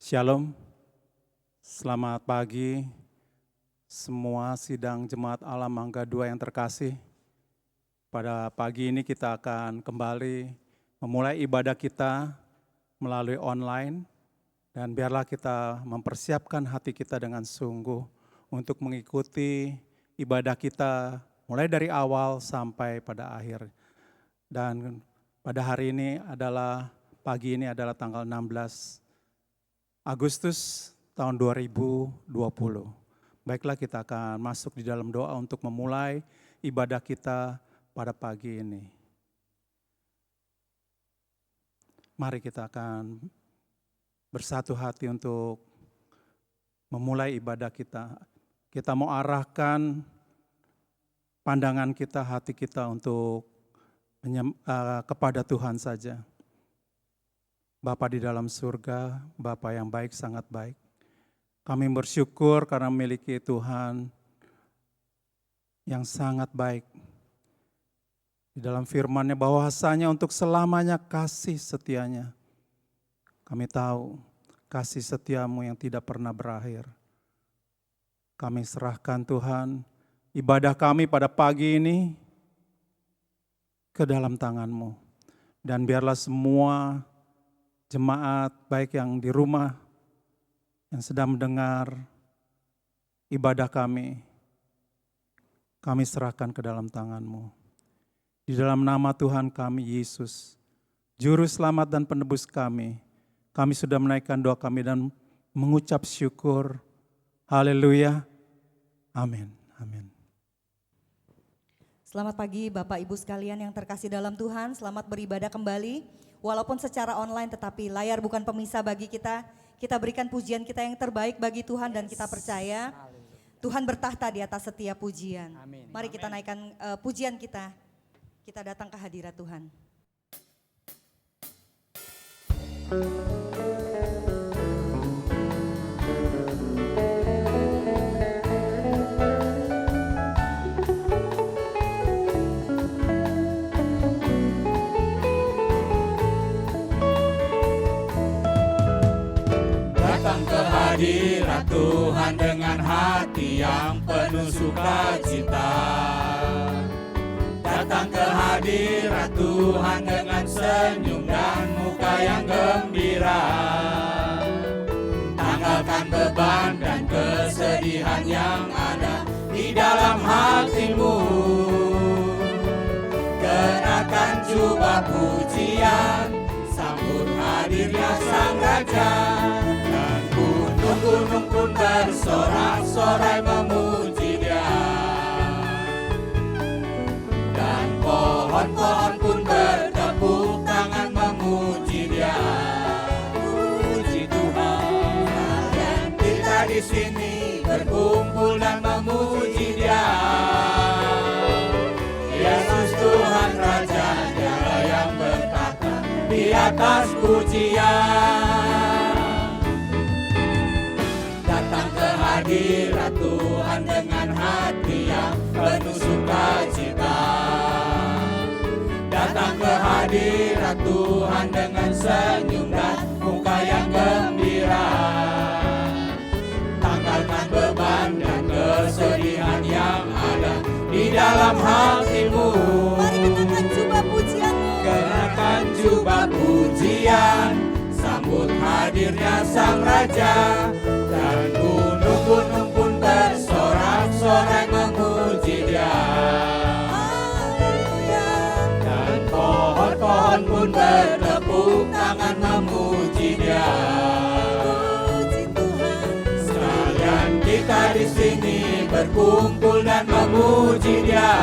Shalom, selamat pagi semua sidang Jemaat Alam Mangga 2 yang terkasih. Pada pagi ini kita akan kembali memulai ibadah kita melalui online dan biarlah kita mempersiapkan hati kita dengan sungguh untuk mengikuti ibadah kita mulai dari awal sampai pada akhir. Dan pada hari ini pagi ini adalah tanggal 16 Agustus tahun 2020. Baiklah, kita akan masuk di dalam doa untuk memulai ibadah kita pada pagi ini. Mari kita akan bersatu hati untuk memulai ibadah kita. Kita mau arahkan pandangan kita, hati kita untuk kepada Tuhan saja. Bapa di dalam surga, Bapa yang baik, sangat baik. Kami bersyukur karena memiliki Tuhan yang sangat baik. Di dalam firman-Nya bahwasanya untuk selamanya kasih setianya. Kami tahu kasih setiamu yang tidak pernah berakhir. Kami serahkan Tuhan ibadah kami pada pagi ini ke dalam tangan-Mu. Dan biarlah semua jemaat baik yang di rumah, yang sedang mendengar ibadah kami serahkan ke dalam tangan-Mu. Di dalam nama Tuhan kami, Yesus, Juru Selamat dan Penebus kami sudah menaikkan doa kami dan mengucap syukur. Haleluya. Amin. Amin. Selamat pagi Bapak Ibu sekalian yang terkasih dalam Tuhan, selamat beribadah kembali. Walaupun secara online tetapi layar bukan pemisah bagi kita. Kita berikan pujian kita yang terbaik bagi Tuhan dan kita percaya Tuhan bertahta di atas setiap pujian. Amin. Mari kita naikkan pujian kita. Kita datang ke hadirat Tuhan. Hadirat Tuhan dengan hati yang penuh sukacita. Datang ke hadirat Tuhan dengan senyum dan muka yang gembira. Tanggalkan beban dan kesedihan yang ada di dalam hatimu. Kenakan jubah pujian, sambut hadirnya Sang Raja. Gunung pun bersorak-sorai memuji Dia, dan pohon-pohon pun bertepuk tangan memuji Dia. Puji Tuhan, dan kita di sini berkumpul dan memuji Dia. Yesus Tuhan Raja, Dialah yang bertata di atas pujian. Hadirat Tuhan dengan hati yang penuh sukacita. Datang ke hadirat Tuhan dengan senyum dan muka yang gembira. Tanggalkan beban dan kesedihan yang ada di dalam hatimu. Mari kenakan jubah pujianmu. Kenakan jubah pujian, sambut hadirnya Sang Raja. Dan gunung pun bersorak-sorai memuji Dia. Dan pohon-pohon pun bertepuk tangan memuji Dia. Puji Tuhan. Sekalian kita di sini berkumpul dan memuji Dia.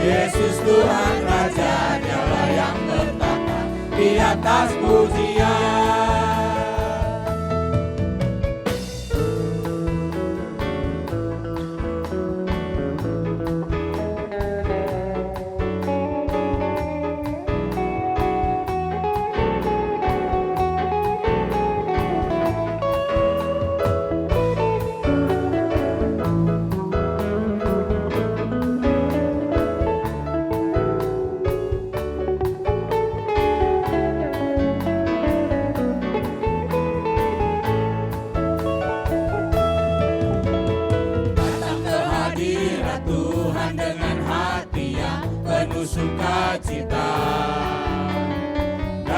Yesus Tuhan Raja, Dialah yang bertata di atas pujian.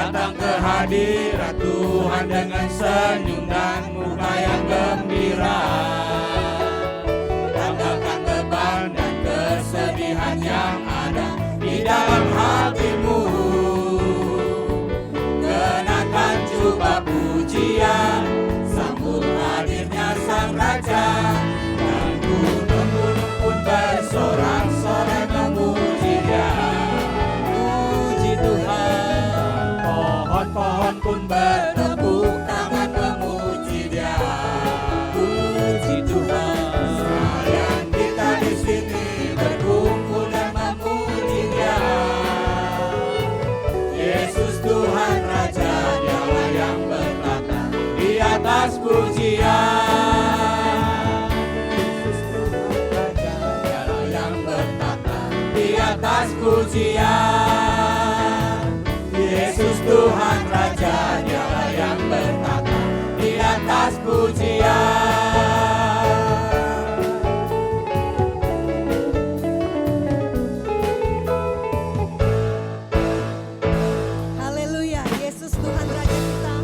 Datang ke hadirat Tuhan dengan senyum dan muka yang gembira. Tanggalkan beban dan kesedihan yang ada di dalam hatimu. Kenakan jubah pujian, sambut hadirnya Sang Raja. Dan gunung-gunung pun bersorak-sorai memuji Dia. Puji Tuhan. Pohon-pohon pun bertepuk tangan memuji Dia. Puji Tuhan. Sayang kita di sini berkumpul dan memuji Dia. Yesus Tuhan Raja, Dialah yang bertata di atas pujian. Yesus Tuhan Raja, Dialah yang bertata di atas pujian. Yesus Tuhan Raja, Dialah yang bertata di atas pujian. Haleluya, Yesus Tuhan Raja kita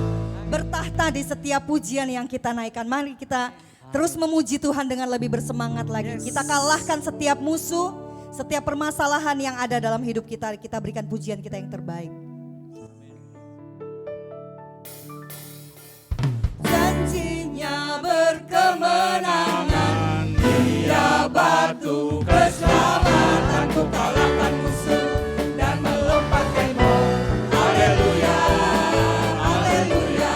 bertahta di setiap pujian yang kita naikkan. Mari kita terus memuji Tuhan dengan lebih bersemangat lagi. Kita kalahkan setiap musuh, setiap permasalahan yang ada dalam hidup kita. Kita berikan pujian kita yang terbaik. Janjinya berkemenangan, Dia batu keselamatanku, kalahkan musuh dan melompat tembok. Haleluya, haleluya.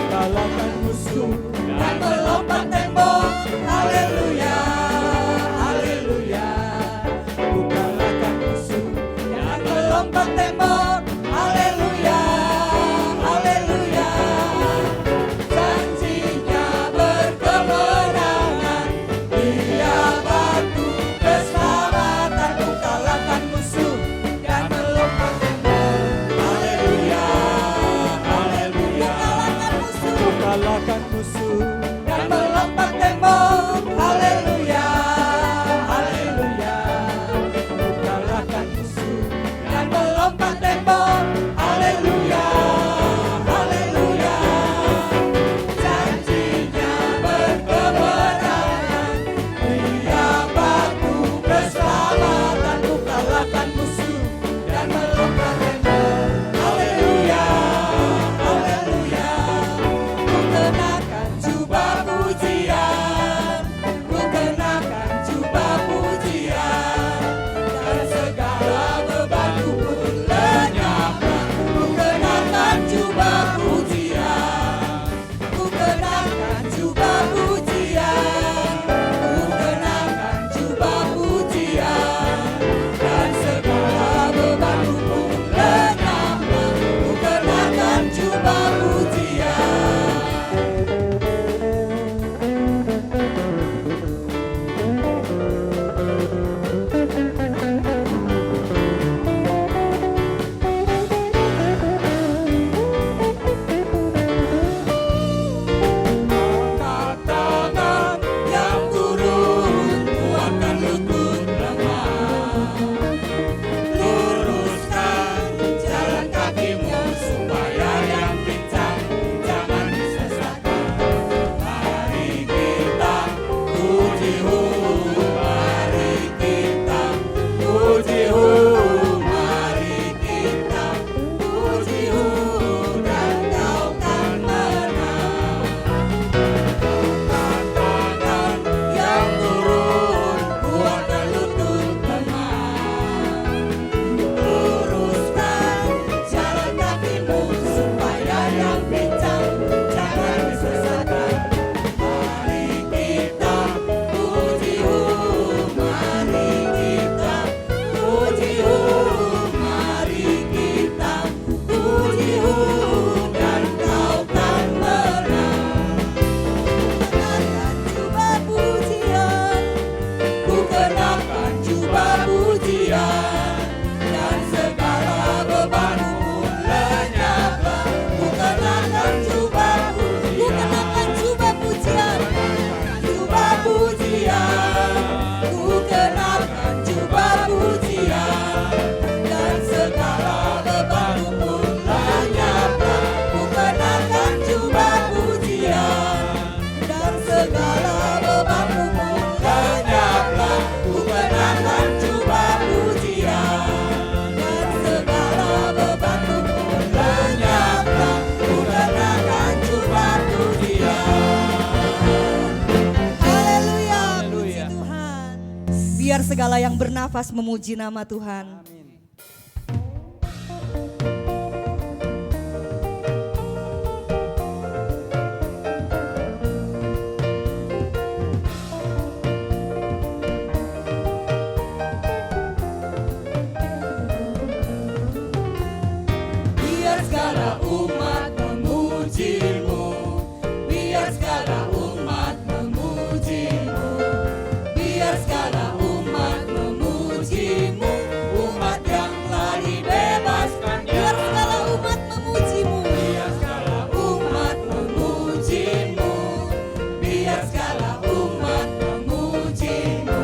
Kalahkan musuh dan melompat tembok. Haleluya, haleluya. Ku kalahkan musuh dan melompat tembok. Haleluya, haleluya. Janjinya berkemenangan, Dia batu keselamatanku, segala yang bernafas memuji nama Tuhan. Biar segala umat memujimu, biar segala umat memujimu, biar segala umat memujimu, umat yang telah dibebaskan. Biar segala umat memujimu. Biar segala umat memujimu, biar segala umat memujimu,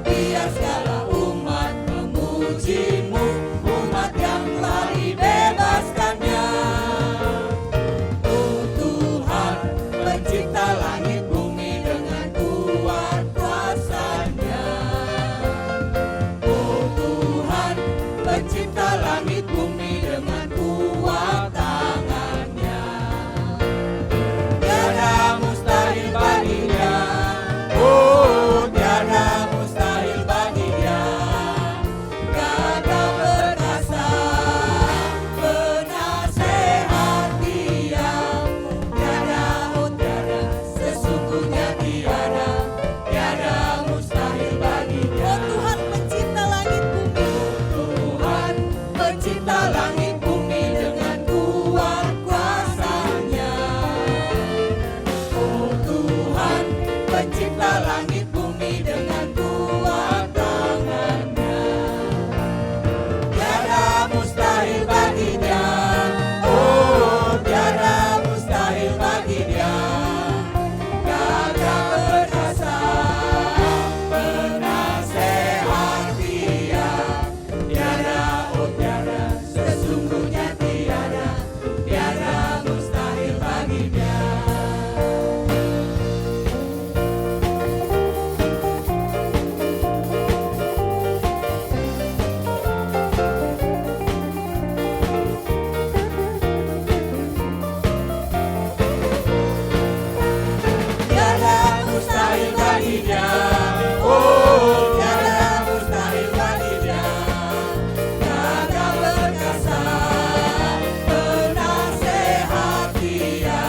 biar segala umat memujimu, umat yang telah dibebaskannya. Oh Tuhan, pencipta langit bumi dengan kuat kuasa-Nya. Oh Tuhan, pencipta langit bumi dengan kuat tangan-Nya. Tiada mustahil bagi-Nya, oh tiada mustahil bagi-Nya. Gagah perkasa, penasehat Dia. Tiada, oh tiada, sesungguhnya tiada, tiada mustahil bagi-Nya. Oh Tuhan pencipta langit bumi. Tuhan, pencipta langit bumi dengan kuat kuasa-Nya. Oh Tuhan, pencipta langit bumi dengan kuat tangan-Nya. Tiada mustahil bagi-Nya, oh tiada mustahil bagi-Nya. Gagah perkasa, penasehat Dia. Tiada, oh tiada, sesungguhnya tiada, tiada mustahil bagi-Nya. Tiada mustahil bagi-Nya, oh tiada mustahil bagi-Nya. Gagah perkasa, penasehat Dia.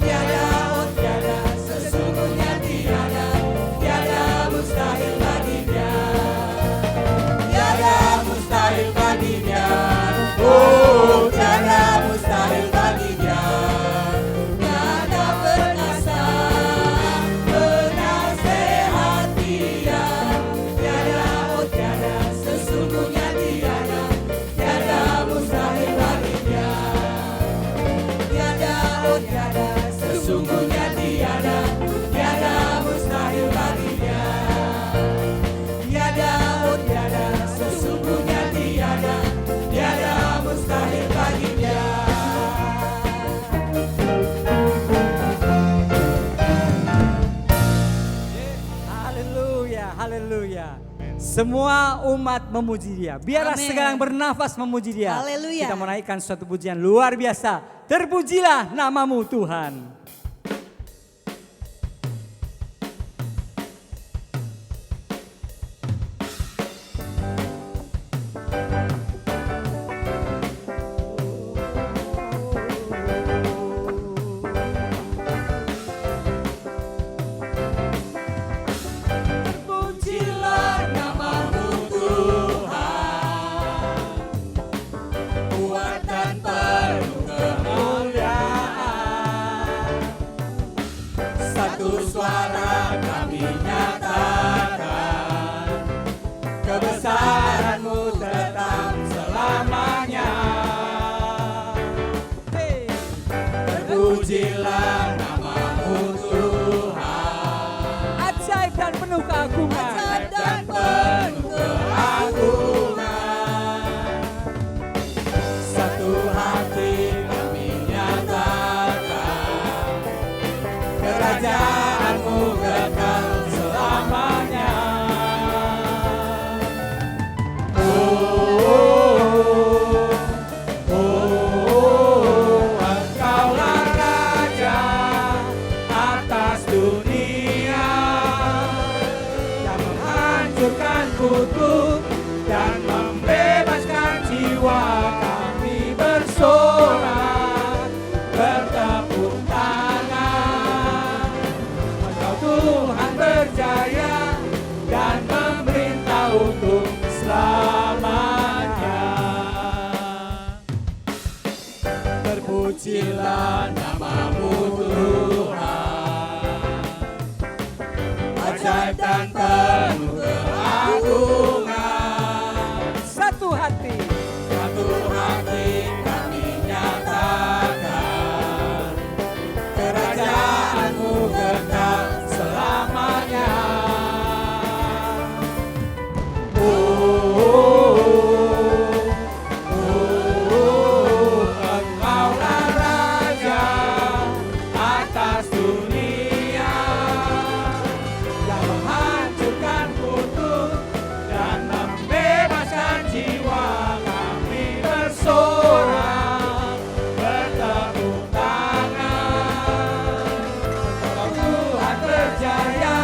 Tiada, oh tiada, sesungguhnya tiada, tiada mustahil bagi-Nya. Tiada mustahil bagi-Nya, oh tiada mustahil bagi-Nya. Gagah perkasa, penasehat Dia. Tiada, oh tiada, sesungguhnya tiada, tiada mustahil bagi-Nya. Tiada, oh tiada, sesungguhnya tiada, tiada mustahil bagi-Nya. Tiada, oh tiada, sesungguhnya tiada, tiada mustahil bagi-Nya. Haleluya, haleluya. Semua umat memuji Dia. Biarlah Amin. segala yang bernafas memuji Dia. Haleluya. Kita menaikkan suatu pujian luar biasa. Terpujilah namamu Tuhan. Terpujilah namamu Tuhan, kuat dan penuh kemuliaan. Satu suara kami nyatakan, kebesaran-Mu tetap selamanya. Hey. Terpujilah namamu Tuhan, Ajaib dan penuh keagungan. ajaib dan penuh keagungan. Satu hati kami nyatakan, kerajaan-Mu kekal selamanya. Oh, Engkaulah Raja Pujilah namamu Tuhan, ajaib dan penuh keagungan. Satu hati Kami nyatakan, kerajaanmu kekal selamanya. Engkaulah Raja atas dunia, yang menghancurkan kutub dan membebaskan jiwa. Kami bersorak, bertepuk tangan. Tuhan berjaya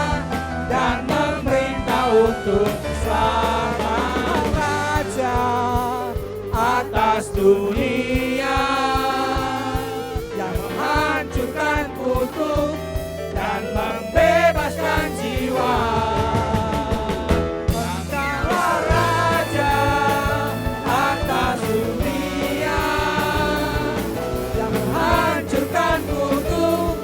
dan memerintah untuk selamat. Raja atas dunia, yang menghancurkan kutub dan membebaskan jiwa. Engkaulah Raja atas dunia, yang menghancurkan kutub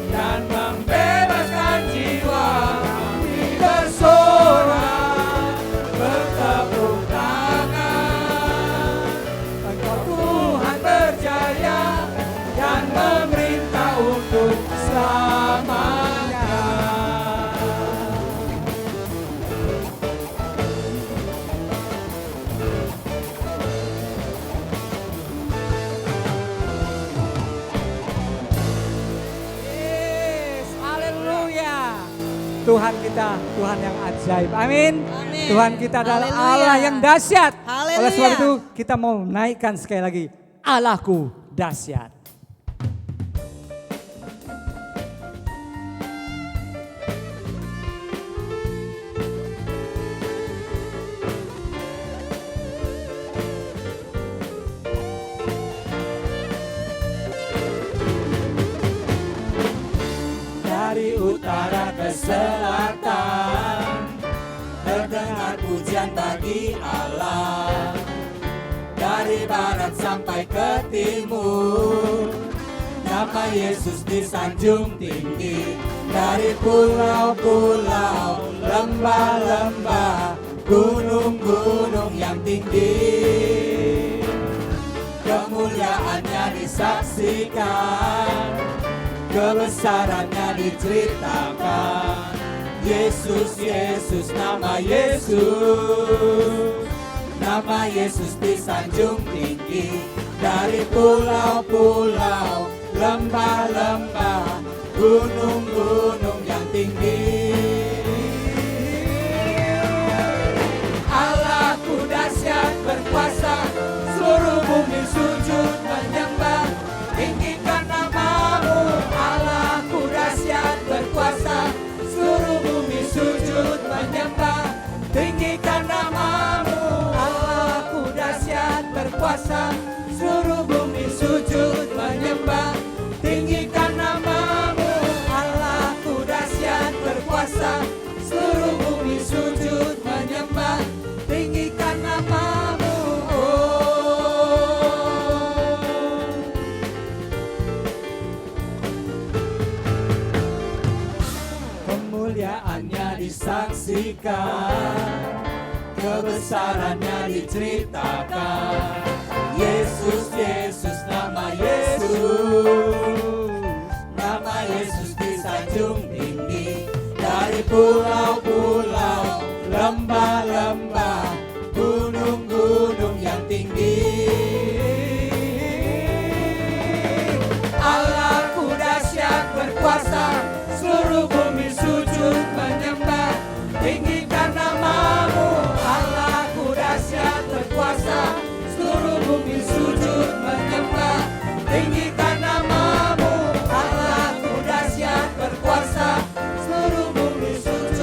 dan membebaskan jiwa. Kami bersorak, bertepuk tangan. Engkau Tuhan berjaya dan memerintah untuk selamanya. Yes, haleluya. Tuhan kita, Tuhan yang ajaib. Amin. Amin. Tuhan kita adalah Haleluya. Allah yang dahsyat. Haleluya. Oleh sebab itu kita mau naikkan sekali lagi, Allahku dahsyat. Dari utara ke selatan, terdengar pujian bagi Allah. Dari barat sampai ke timur, nama Yesus disanjung tinggi. Dari pulau-pulau, lembah-lembah, gunung-gunung yang tinggi, kemuliaannya disaksikan, kebesarannya diceritakan. Yesus, Yesus, nama Yesus, nama Yesus disanjung tinggi. Dari pulau-pulau, lembah-lembah, gunung-gunung yang tinggi. Allahku dahsyat berkuasa, seluruh bumi sujud menyembah. Tinggikan namamu, Allahku dahsyat berkuasa, seluruh bumi sujud menyembah. Tinggikan namamu, Allahku dahsyat berkuasa, seluruh bumi sujud menyembah. Tinggikan namamu, Allahku dahsyat berkuasa, seluruh bumi sujud menyembah. Tinggikan namamu, kemuliaannya disaksikan, kebesarannya diceritakan. Yesus, Yesus, nama Yesus, nama Yesus disanjung tinggi. Dari pulau-pulau, lembah-lembah, gunung-gunung yang tinggi, Allahku dahsyat berkuasa, seluruh bumi sujud menyembah. Tinggikan namamu, Allahku dahsyat berkuasa, seluruh bumi sujud menyembah. Tinggikan namamu, Allahku dahsyat berkuasa, seluruh bumi sujud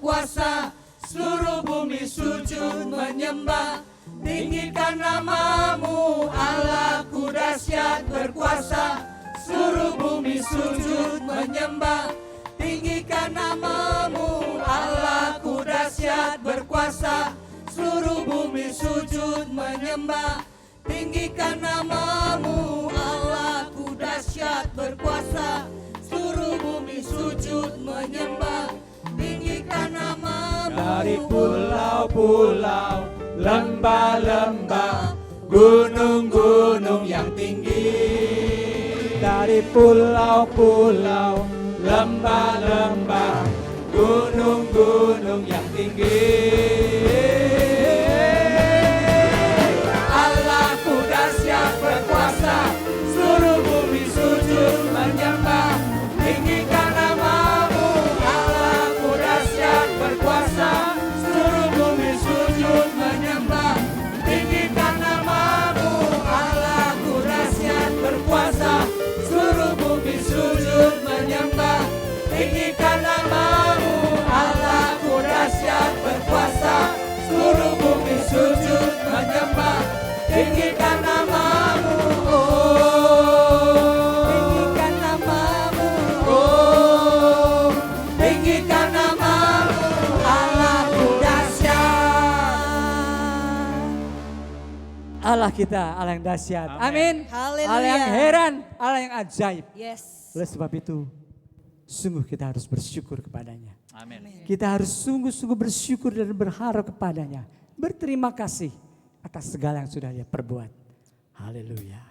berkuasa, seluruh bumi sujud menyembah. Tinggikan namamu, Allahku dahsyat berkuasa, seluruh bumi sujud menyembah. Tinggikan namamu, Allahku dahsyat berkuasa, seluruh bumi sujud menyembah. Tinggikan namamu, Allahku dahsyat berkuasa, seluruh bumi sujud menyembah. Tinggikan namamu. Dari pulau-pulau, lembah-lembah, gunung-gunung yang tinggi. Dari pulau-pulau, lembah-lembah, gunung-gunung yang tinggi. Allahku dahsyat berkuasa, seluruh bumi sujud menyembah. Tinggikan namamu, Allahku dahsyat berkuasa, seluruh bumi sujud menyembah. Tinggikan namamu, Allahku dahsyat berkuasa, seluruh bumi sujud menyembah. Tinggikan namamu, Allahku dahsyat berkuasa, seluruh bumi sujud menyembah. Tinggikan namamu, oh, tinggikan namamu, oh, tinggikan namamu, Allahku dahsyat. Allah kita, Allah yang dahsyat. Amin. Haleluya. Allah yang heran, Allah yang ajaib. Yes. Oleh sebab itu, sungguh kita harus bersyukur kepadanya. Amin. Kita harus sungguh-sungguh bersyukur dan berharap kepadanya. Berterima kasih atas segala yang sudah dia perbuat. Haleluya.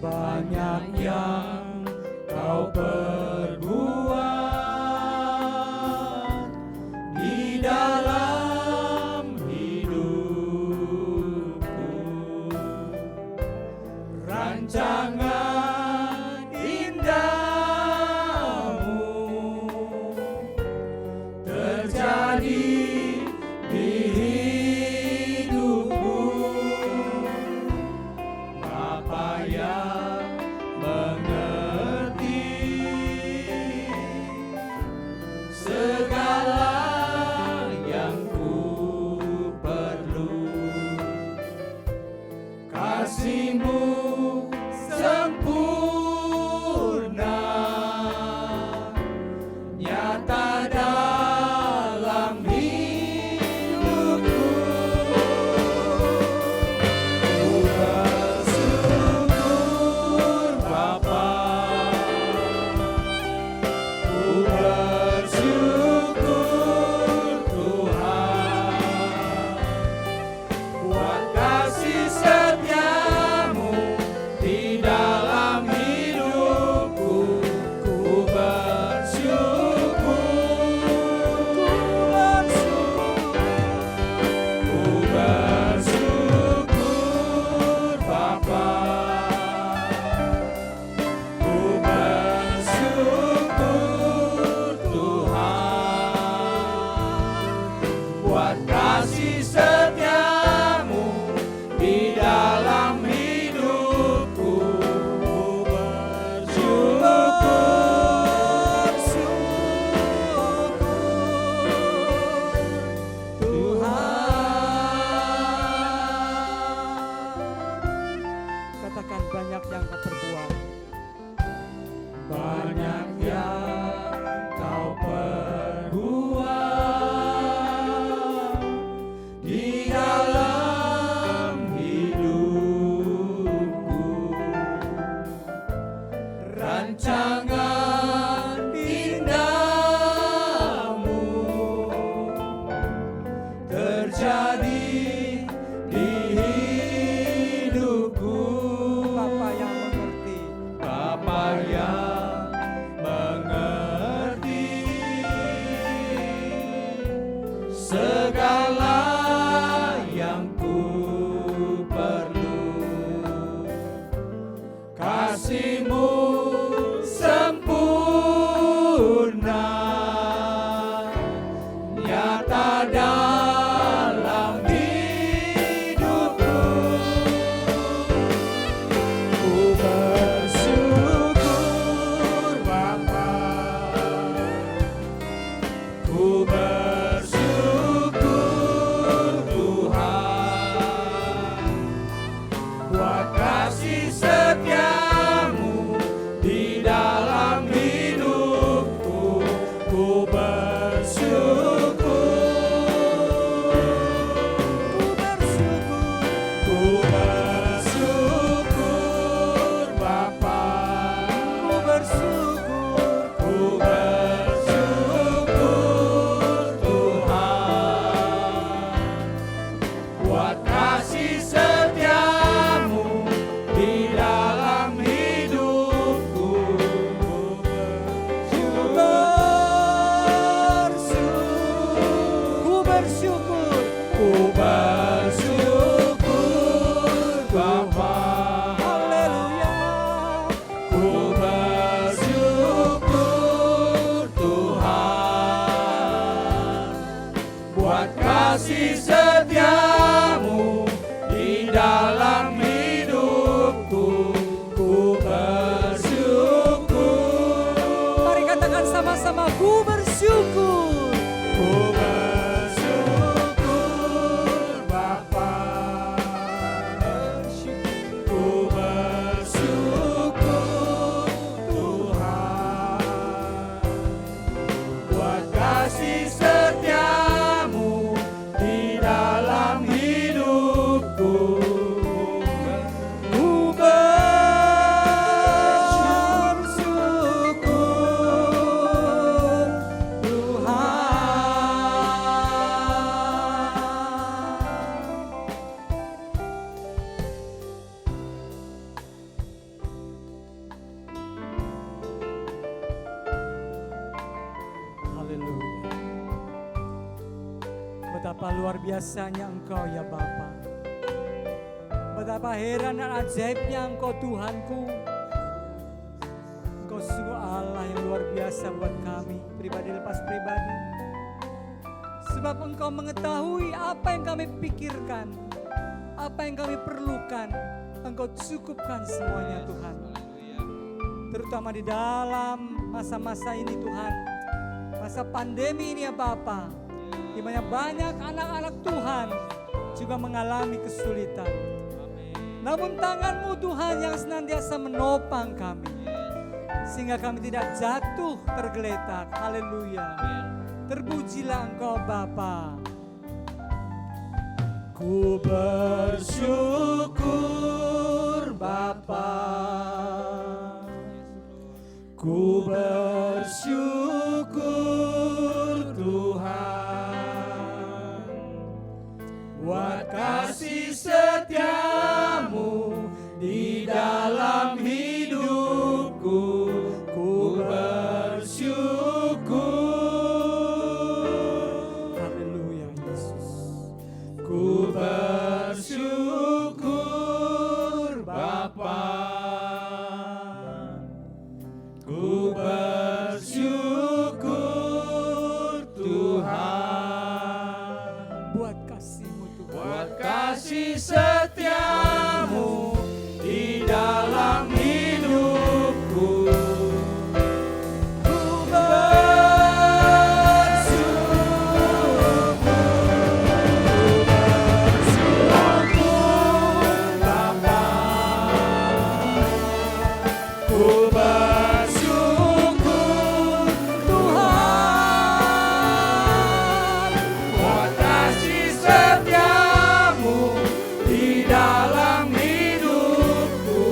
Banyak yang kau perbuat di dalam hidupku. Rancangan indahmu terjadi di hidupku. Bapa yang mengerti segala yang ku perlu. Kasih-Mu sempurna, nyata dalam hidupku. Ku bersyukur Bapa, ku bersyukur Tuhan, buat kasih setia-Mu di dalam hidupku. Ku bersyukur, ku bersyukur Bapa, ku bersyukur Tuhan, buat kasih setia-Mu di dalam hidupku. Ku bersyukur, Tuhan. Katakan banyak yang kau perbuat. Banyak yang kau perbuat di dalam hidupku. Rancangan indahmu terjadi di hidupku. Bapa yang kasih-Mu sempurna, nyata dalam hidupku. Ku bersyukur Bapa, ku bersyukur Tuhan, buat kasih setiamu di dalam hidupku. Ku bersyukur, ku bersyukur Bapa, ku bersyukur Tuhan, buat kasih setiamu di dalam hidupku. Ku bersyukur Bapa, haleluya. Ku bersyukur Tuhan, buat kasih setiamu di dalam hidupku. Ku bersyukur. Mari katakan sama-sama, ku bersyukur. Ku bersyukur Bapa, ku bersyukur Tuhan, buat kasih setiamu di dalam hidupku. Ku bersyukur Tuhan. Haleluya. Betapa luar biasanya Engkau ya Bapa. Betapa heran dan ajaibnya Engkau Tuhanku. Engkau sungguh Allah yang luar biasa buat kami, pribadi lepas pribadi. Sebab Engkau mengetahui apa yang kami pikirkan, apa yang kami perlukan. Engkau cukupkan semuanya Tuhan. Terutama di dalam masa-masa ini Tuhan, masa pandemi ini ya Bapa, di mana banyak anak-anak Tuhan juga mengalami kesulitan. Namun tangan-Mu Tuhan yang senantiasa menopang kami, sehingga kami tidak jatuh tergeletak. Haleluya. Terpujilah Engkau Bapa. Ku bersyukur Bapa, ku bersyukur Tuhan, buat kasih setiamu di dalam hidupku. Ku bersyukur, Haleluya Yesus. ku bersyukur Bapa, ku bersyukur Tuhan, Buat kasih-Mu Tuhan. buat kasih setiamu di dalam hidupku. Ku bersyukur, Bapa, ku bersyukur Tuhan, buat kasih setiamu di dalam hidupku.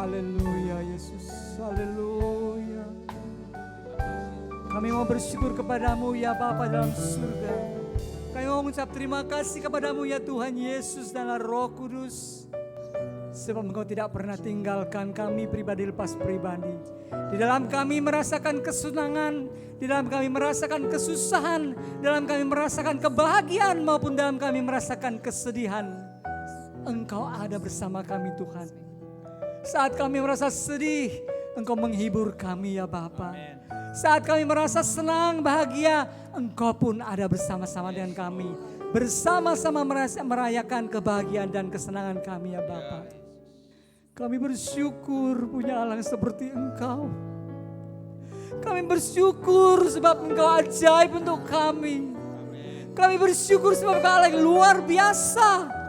Haleluya Yesus, haleluya. Kami mau bersyukur kepadamu ya Bapa dalam surga. Kami mau mengucap terima kasih kepadamu ya Tuhan Yesus dan Roh Kudus. Sebab Engkau tidak pernah tinggalkan kami pribadi lepas pribadi. Di dalam kami merasakan kesenangan, di dalam kami merasakan kesusahan, dalam kami merasakan kebahagiaan maupun dalam kami merasakan kesedihan. Engkau ada bersama kami Tuhan. Saat kami merasa sedih, Engkau menghibur kami ya Bapa. Saat kami merasa senang, bahagia, Engkau pun ada bersama-sama dengan kami. Bersama-sama merayakan kebahagiaan dan kesenangan kami ya Bapa. Kami bersyukur punya Allah seperti Engkau. Kami bersyukur sebab Engkau ajaib untuk kami. Kami bersyukur sebab Engkau Allah yang luar biasa.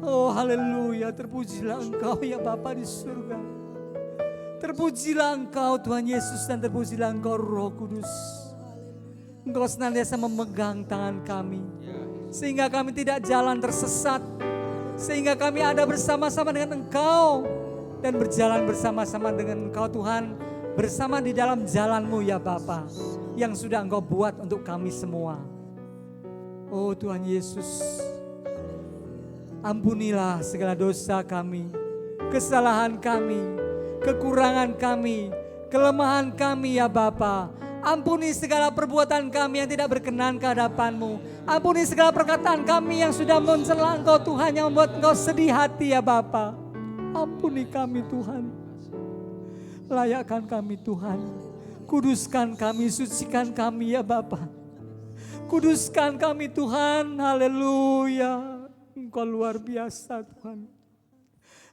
Oh haleluya, terpujilah Engkau ya Bapa di surga. Terpujilah Engkau Tuhan Yesus dan terpujilah Engkau Roh Kudus. Engkau senantiasa memegang tangan kami. Sehingga kami tidak jalan tersesat. Sehingga kami ada bersama-sama dengan Engkau. Dan berjalan bersama-sama dengan Engkau Tuhan. Bersama di dalam jalan-Mu ya Bapa. Yang sudah Engkau buat untuk kami semua. Oh Tuhan Yesus. Ampunilah segala dosa kami. Kesalahan kami. Kekurangan kami, kelemahan kami ya Bapa. Ampuni segala perbuatan kami yang tidak berkenan ke hadapan-Mu. Ampuni segala perkataan kami yang sudah mencela Engkau Tuhan, yang membuat Engkau sedih hati ya Bapa. Ampuni kami Tuhan. Layakkan kami Tuhan. Kuduskan kami, sucikan kami ya Bapa. Kuduskan kami Tuhan, haleluya. Engkau luar biasa Tuhan.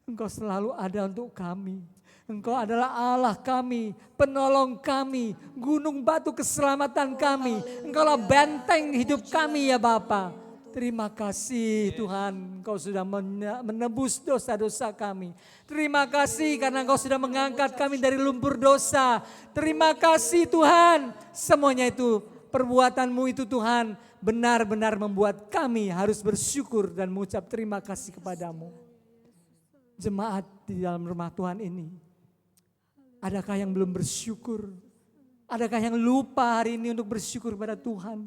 Engkau selalu ada untuk kami. Engkau adalah Allah kami, penolong kami, gunung batu keselamatan kami. Engkaulah benteng hidup kami ya Bapa. Terima kasih Tuhan, Engkau sudah menebus dosa-dosa kami. Terima kasih karena Engkau sudah mengangkat kami dari lumpur dosa. Terima kasih Tuhan, semuanya itu perbuatan-Mu itu Tuhan benar-benar membuat kami harus bersyukur dan mengucap terima kasih kepadamu. Jemaat di dalam rumah Tuhan ini, adakah yang belum bersyukur? Adakah yang lupa hari ini untuk bersyukur kepada Tuhan?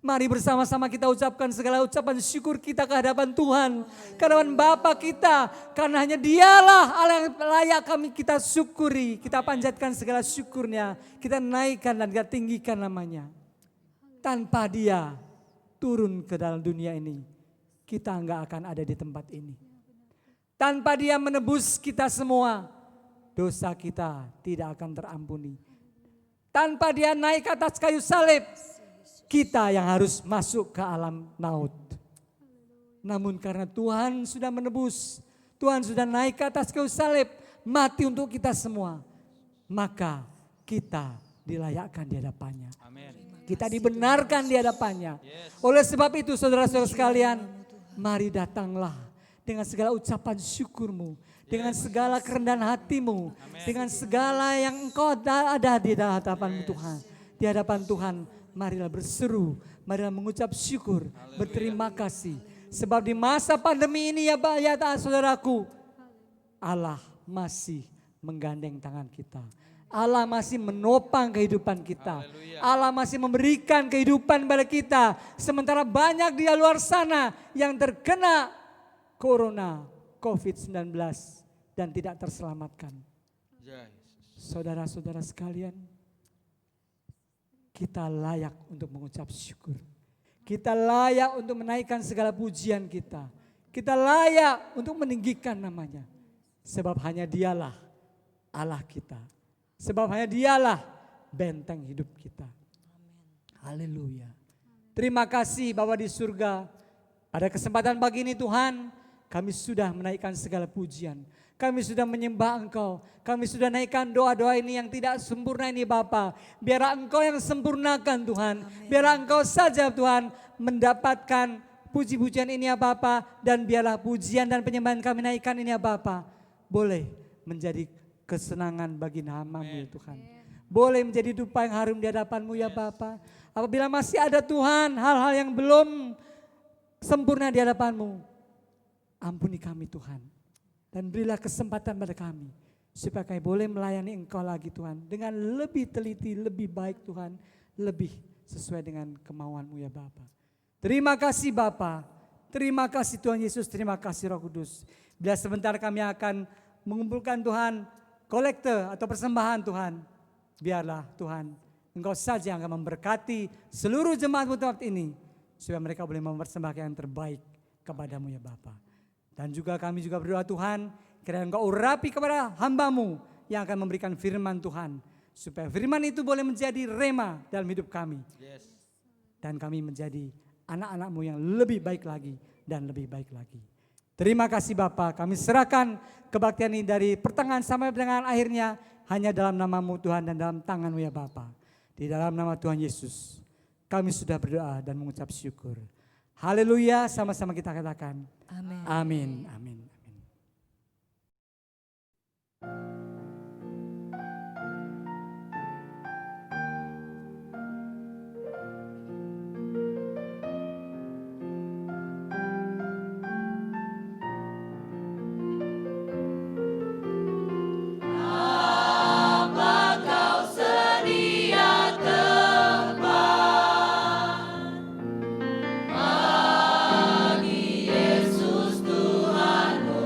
Mari bersama-sama kita ucapkan segala ucapan syukur kita ke hadapan Tuhan. Ke hadapan Bapa kita. Karena hanya Dialah Allah yang layak kami kita syukuri. Kita panjatkan segala syukurnya. Kita naikkan dan kita tinggikan namanya. Tanpa Dia turun ke dalam dunia ini, kita enggak akan ada di tempat ini. Tanpa Dia menebus kita semua, dosa kita tidak akan terampuni. Tanpa Dia naik ke atas kayu salib, kita yang harus masuk ke alam maut. Namun karena Tuhan sudah menebus, Tuhan sudah naik ke atas kayu salib, mati untuk kita semua, maka kita dilayakkan di hadapannya. Kita dibenarkan di hadapannya. Oleh sebab itu saudara-saudara sekalian, mari datanglah dengan segala ucapan syukur-Mu, dengan segala kerendahan hati-Mu, dengan segala yang Engkau ada di hadapan Tuhan. Di hadapan Tuhan, marilah berseru, marilah mengucap syukur, berterima kasih. Sebab di masa pandemi ini ya saudaraku, Allah masih menggandeng tangan kita. Allah masih menopang kehidupan kita. Allah masih memberikan kehidupan pada kita. Sementara banyak di luar sana yang terkena Corona, COVID-19 dan tidak terselamatkan. Saudara-saudara sekalian, kita layak untuk mengucap syukur. Kita layak untuk menaikkan segala pujian kita. Kita layak untuk meninggikan namanya. Sebab hanya Dialah Allah kita. Sebab hanya Dialah benteng hidup kita. Haleluya. Terima kasih Bapa di surga. Pada kesempatan pagi ini Tuhan, kami sudah menaikkan segala pujian. Kami sudah menyembah Engkau. Kami sudah naikkan doa-doa ini yang tidak sempurna ini Bapa. Biarlah Engkau yang sempurnakan Tuhan. Biarlah Engkau saja Tuhan mendapatkan puji-pujian ini ya Bapa. Dan biarlah pujian dan penyembahan kami naikkan ini ya Bapa. Boleh menjadi kesenangan bagi nama-Mu Tuhan. Boleh menjadi dupa yang harum di hadapan-Mu ya Bapa. Apabila masih ada Tuhan hal-hal yang belum sempurna di hadapan-Mu, ampuni kami Tuhan. Dan berilah kesempatan pada kami, supaya kami boleh melayani Engkau lagi Tuhan, dengan lebih teliti, lebih baik Tuhan, lebih sesuai dengan kemauan-Mu ya Bapa. Terima kasih Bapa, terima kasih Tuhan Yesus, terima kasih Roh Kudus. Bila sebentar kami akan mengumpulkan Tuhan, kolekte atau persembahan Tuhan, biarlah Tuhan Engkau saja yang akan memberkati seluruh jemaat-Mu tempat ini, supaya mereka boleh mempersembahkan yang terbaik kepada-Mu ya Bapa. Dan juga kami juga berdoa Tuhan, kiranya Engkau urapi kepada hamba-Mu yang akan memberikan firman Tuhan, supaya firman itu boleh menjadi rema dalam hidup kami. Dan kami menjadi anak-anak-Mu yang lebih baik lagi dan lebih baik lagi. Terima kasih Bapa, kami serahkan kebaktian ini dari pertengahan sampai dengan akhirnya hanya dalam nama-Mu Tuhan dan dalam tangan-Mu ya Bapa. Di dalam nama Tuhan Yesus, kami sudah berdoa dan mengucap syukur. Haleluya, sama-sama kita katakan. Amin. Amin, amin. Yesus Tuhanmu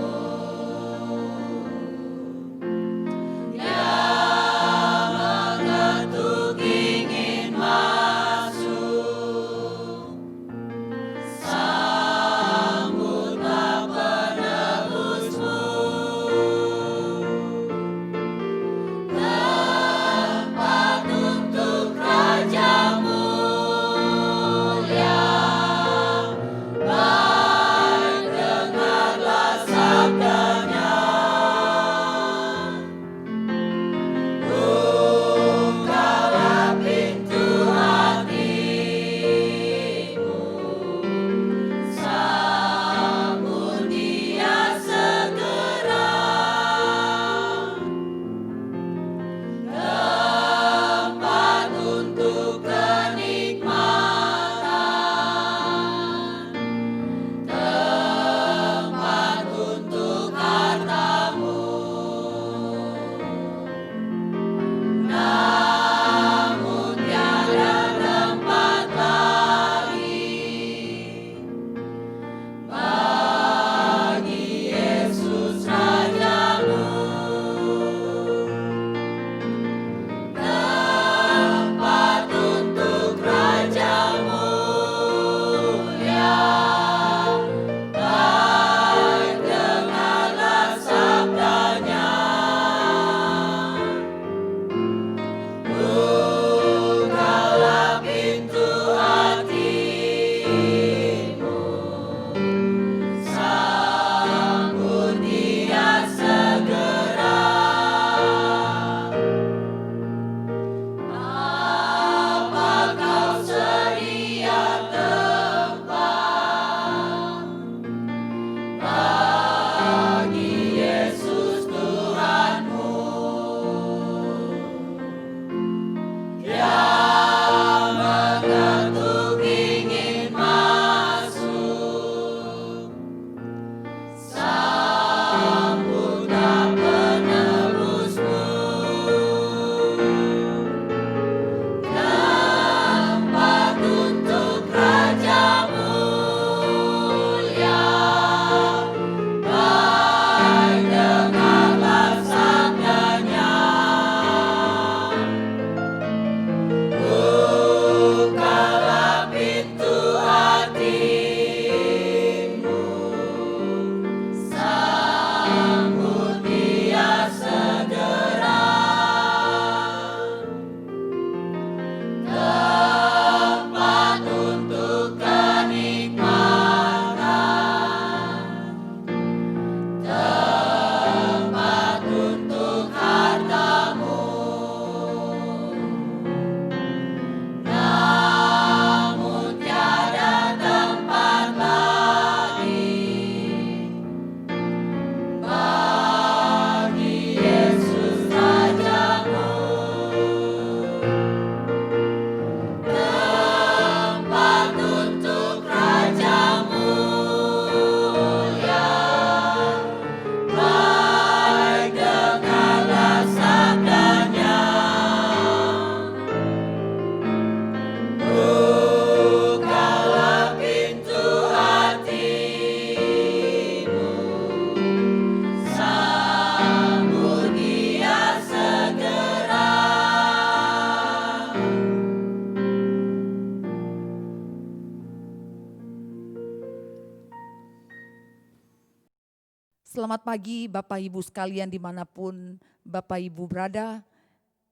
Selamat pagi Bapak Ibu sekalian dimanapun Bapak Ibu berada.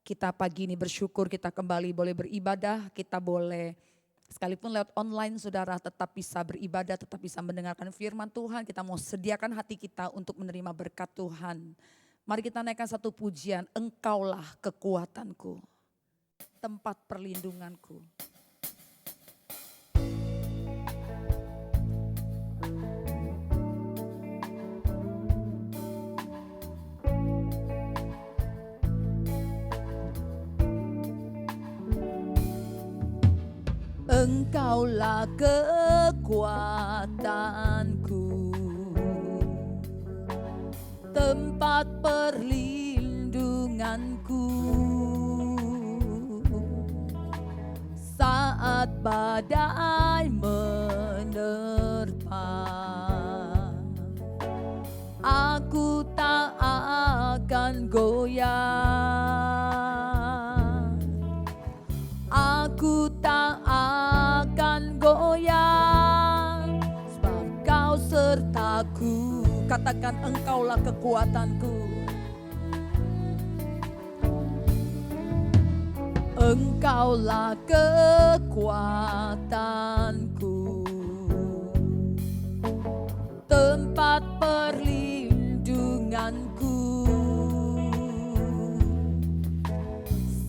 Kita pagi ini bersyukur kita kembali boleh beribadah, kita boleh sekalipun lewat online saudara tetap bisa beribadah, tetap bisa mendengarkan firman Tuhan. Kita mau sediakan hati kita untuk menerima berkat Tuhan. Mari kita naikkan satu pujian, Engkaulah kekuatanku, tempat perlindunganku. Engkaulah kekuatanku, tempat perlindunganku, saat badai menerpa, aku tak akan goyah, aku tak akan goyah, sebab Kau sertaku. Katakan, Engkaulah kekuatanku. Engkaulah kekuatanku, tempat perlindunganku,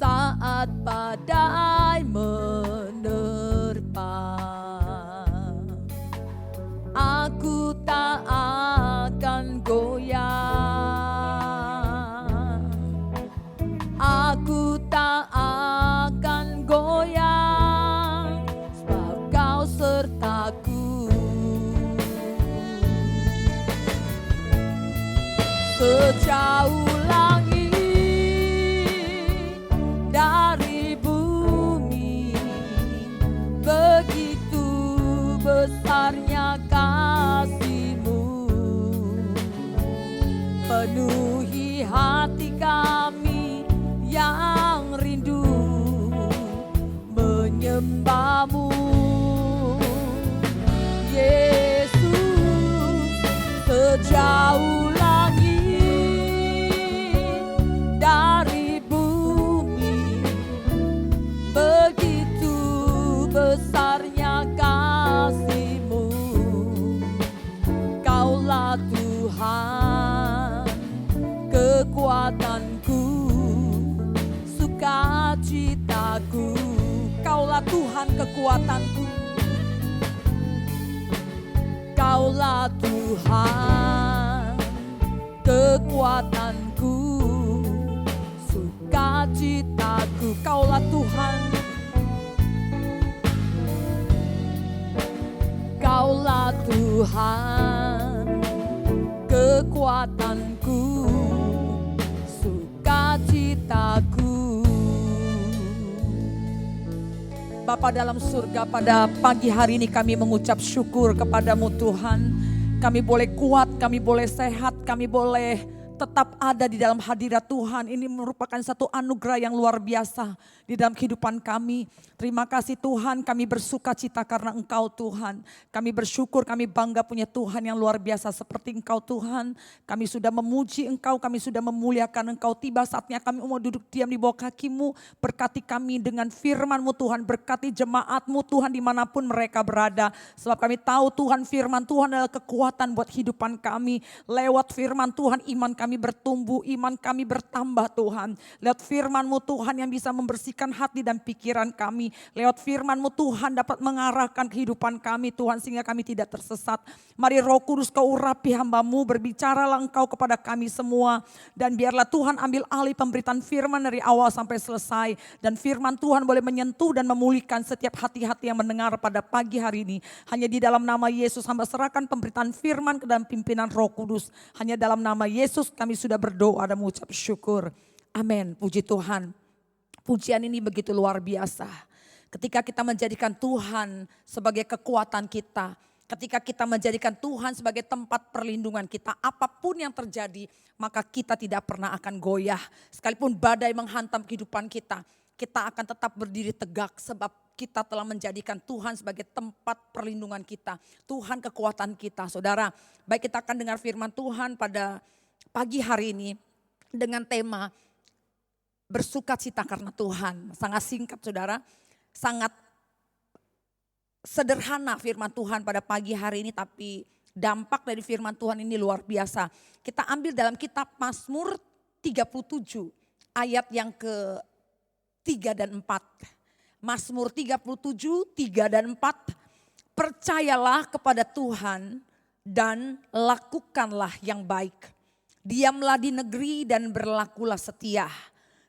saat badai menerpa, aku tak akan goyah, aku tak akan goyah, sebab Kau sertaku. Sejauh langit dari bumi, begitu besarnya kasih-Mu, penuhi hati kami yang rindu menyembah-Mu. Yesus, sejauh langit dari bumi, begitu besarnya kasih-Mu, Kaulah Tuhan kekuatanku, sukacitaku. Kaulah Tuhan kekuatanku, Kaulah Tuhan kekuatanku, sukacitaku. Kaulah Tuhan, Kaulah Tuhan kekuatanku, sukacitaku. Bapa dalam surga, pada pagi hari ini kami mengucap syukur kepadamu Tuhan. Kami boleh kuat, kami boleh sehat, kami boleh tetap ada di dalam hadirat Tuhan. Ini merupakan satu anugerah yang luar biasa di dalam kehidupan kami. Terima kasih Tuhan, kami bersuka cita karena Engkau Tuhan. Kami bersyukur, kami bangga punya Tuhan yang luar biasa seperti Engkau Tuhan. Kami sudah memuji Engkau, kami sudah memuliakan Engkau. Tiba saatnya kami mau duduk diam di bawah kaki-Mu. Berkati kami dengan firman-Mu Tuhan, berkati jemaat-Mu Tuhan dimanapun mereka berada. Sebab kami tahu Tuhan, firman Tuhan adalah kekuatan buat kehidupan kami. Lewat firman Tuhan iman kami bertumbuh, iman kami bertambah Tuhan. Lewat firman-Mu Tuhan yang bisa membersihkan hati dan pikiran kami. Lewat firman-Mu Tuhan dapat mengarahkan kehidupan kami Tuhan sehingga kami tidak tersesat. Mari Roh Kudus Kau urapi hamba-Mu, berbicaralah Engkau kepada kami semua. Dan biarlah Tuhan ambil alih pemberitaan firman dari awal sampai selesai. Dan firman Tuhan boleh menyentuh dan memulihkan setiap hati-hati yang mendengar pada pagi hari ini. Hanya di dalam nama Yesus hamba serahkan pemberitaan firman ke dalam pimpinan Roh Kudus. Hanya dalam nama Yesus kami sudah berdoa dan mengucap syukur. Amin. Puji Tuhan. Pujian ini begitu luar biasa. Ketika kita menjadikan Tuhan sebagai kekuatan kita, ketika kita menjadikan Tuhan sebagai tempat perlindungan kita, apapun yang terjadi, maka kita tidak pernah akan goyah. Sekalipun badai menghantam kehidupan kita, kita akan tetap berdiri tegak sebab kita telah menjadikan Tuhan sebagai tempat perlindungan kita. Tuhan kekuatan kita. Saudara, baik kita akan dengar firman Tuhan pada pagi hari ini dengan tema bersukacita karena Tuhan. Sangat singkat saudara, sangat sederhana firman Tuhan pada pagi hari ini, tapi dampak dari firman Tuhan ini luar biasa. Kita ambil dalam kitab Mazmur 37 ayat yang ke-3 dan 4. Mazmur 37, 3 dan 4. Percayalah kepada Tuhan dan lakukanlah yang baik. Diamlah di negeri dan berlakulah setia.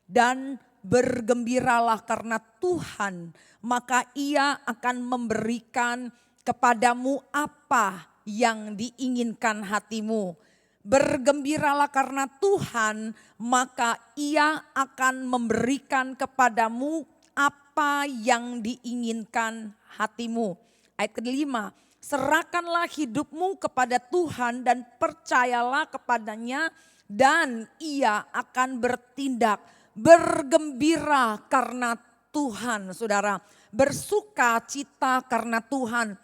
Dan bergembiralah karena Tuhan, maka Ia akan memberikan kepadamu apa yang diinginkan hatimu. Bergembiralah karena Tuhan, maka Ia akan memberikan kepadamu apa yang diinginkan hatimu. Ayat ke-5, serahkanlah hidupmu kepada Tuhan dan percayalah kepadanya dan Ia akan bertindak. Bergembira karena Tuhan, saudara. Bersuka cita karena Tuhan.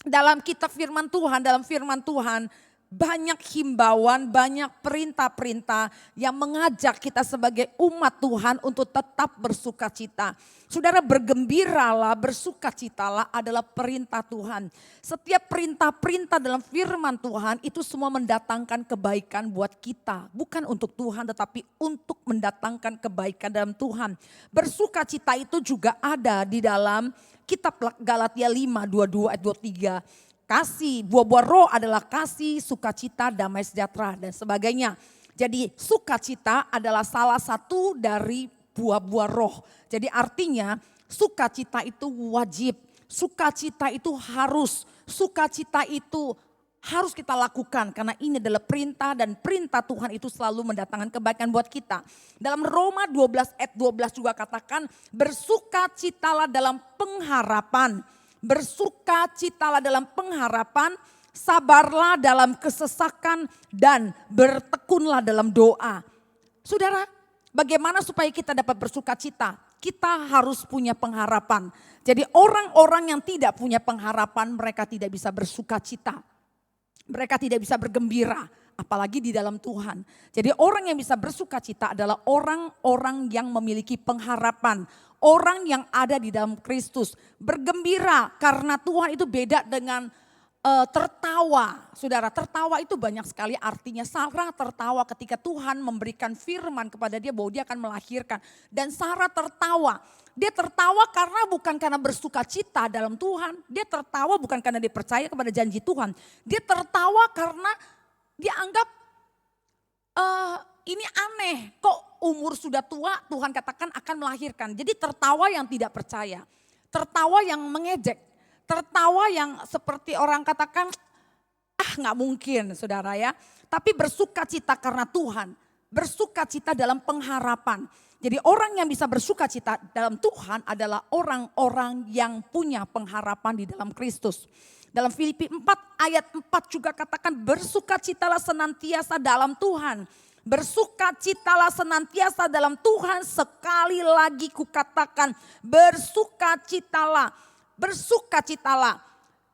Dalam kitab firman Tuhan, dalam firman Tuhan, banyak himbauan, banyak perintah-perintah yang mengajak kita sebagai umat Tuhan untuk tetap bersuka cita. Saudara, bergembiralah, bersukacitalah adalah perintah Tuhan. Setiap perintah-perintah dalam firman Tuhan itu semua mendatangkan kebaikan buat kita. Bukan untuk Tuhan tetapi untuk mendatangkan kebaikan dalam Tuhan. Bersukacita itu juga ada di dalam kitab Galatia 5, 22 ayat 23. Kasih, buah-buah roh adalah kasih, sukacita, damai sejahtera dan sebagainya. Jadi sukacita adalah salah satu dari buah-buah roh. Jadi artinya sukacita itu wajib, sukacita itu harus, sukacita itu harus kita lakukan karena ini adalah perintah dan perintah Tuhan itu selalu mendatangkan kebaikan buat kita. Dalam Roma 12 ayat 12 juga katakan bersukacitalah dalam pengharapan. Bersukacitalah dalam pengharapan, sabarlah dalam kesesakan dan bertekunlah dalam doa. Saudara, bagaimana supaya kita dapat bersukacita? Kita harus punya pengharapan. Jadi orang-orang yang tidak punya pengharapan mereka tidak bisa bersukacita. Mereka tidak bisa bergembira, apalagi di dalam Tuhan. Jadi orang yang bisa bersukacita adalah orang-orang yang memiliki pengharapan. Orang yang ada di dalam Kristus. Bergembira karena Tuhan itu beda dengan tertawa. Saudara, tertawa itu banyak sekali artinya. Sarah tertawa ketika Tuhan memberikan firman kepada dia bahwa dia akan melahirkan. Dan Sarah tertawa. Dia tertawa karena bukan karena bersuka cita dalam Tuhan. Dia tertawa bukan karena dia percaya kepada janji Tuhan. Dia tertawa karena dia anggap ini aneh. Kok umur sudah tua Tuhan katakan akan melahirkan. Jadi tertawa yang tidak percaya. Tertawa yang mengejek. Tertawa yang seperti orang katakan nggak mungkin saudara ya. Tapi bersuka cita karena Tuhan. Bersuka cita dalam pengharapan. Jadi orang yang bisa bersuka cita dalam Tuhan adalah orang-orang yang punya pengharapan di dalam Kristus. Dalam Filipi 4 ayat 4 juga katakan bersukacitalah senantiasa dalam Tuhan. Bersukacitalah senantiasa dalam Tuhan, sekali lagi kukatakan bersukacitalah, bersukacitalah.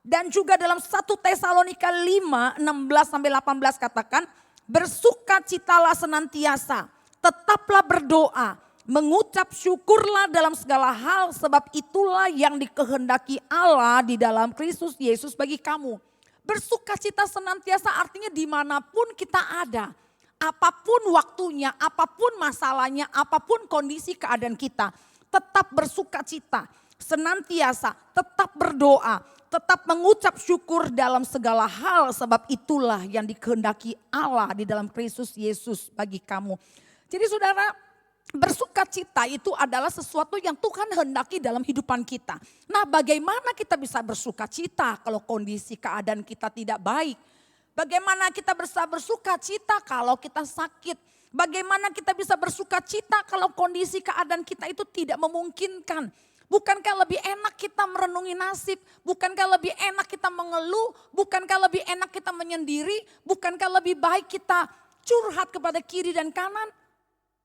Dan juga dalam 1 Tesalonika 5, 16-18 katakan bersukacitalah senantiasa, tetaplah berdoa, mengucap syukurlah dalam segala hal sebab itulah yang dikehendaki Allah di dalam Kristus Yesus bagi kamu. Bersukacita senantiasa artinya dimanapun kita ada. Apapun waktunya, apapun masalahnya, apapun kondisi keadaan kita. Tetap bersukacita, senantiasa, tetap berdoa, tetap mengucap syukur dalam segala hal. Sebab itulah yang dikehendaki Allah di dalam Kristus Yesus bagi kamu. Jadi saudara, bersukacita itu adalah sesuatu yang Tuhan hendaki dalam hidupan kita. Nah, bagaimana kita bisa bersukacita kalau kondisi keadaan kita tidak baik? Bagaimana kita bisa bersuka cita kalau kita sakit? Bagaimana kita bisa bersuka cita kalau kondisi keadaan kita itu tidak memungkinkan? Bukankah lebih enak kita merenungi nasib? Bukankah lebih enak kita mengeluh? Bukankah lebih enak kita menyendiri? Bukankah lebih baik kita curhat kepada kiri dan kanan?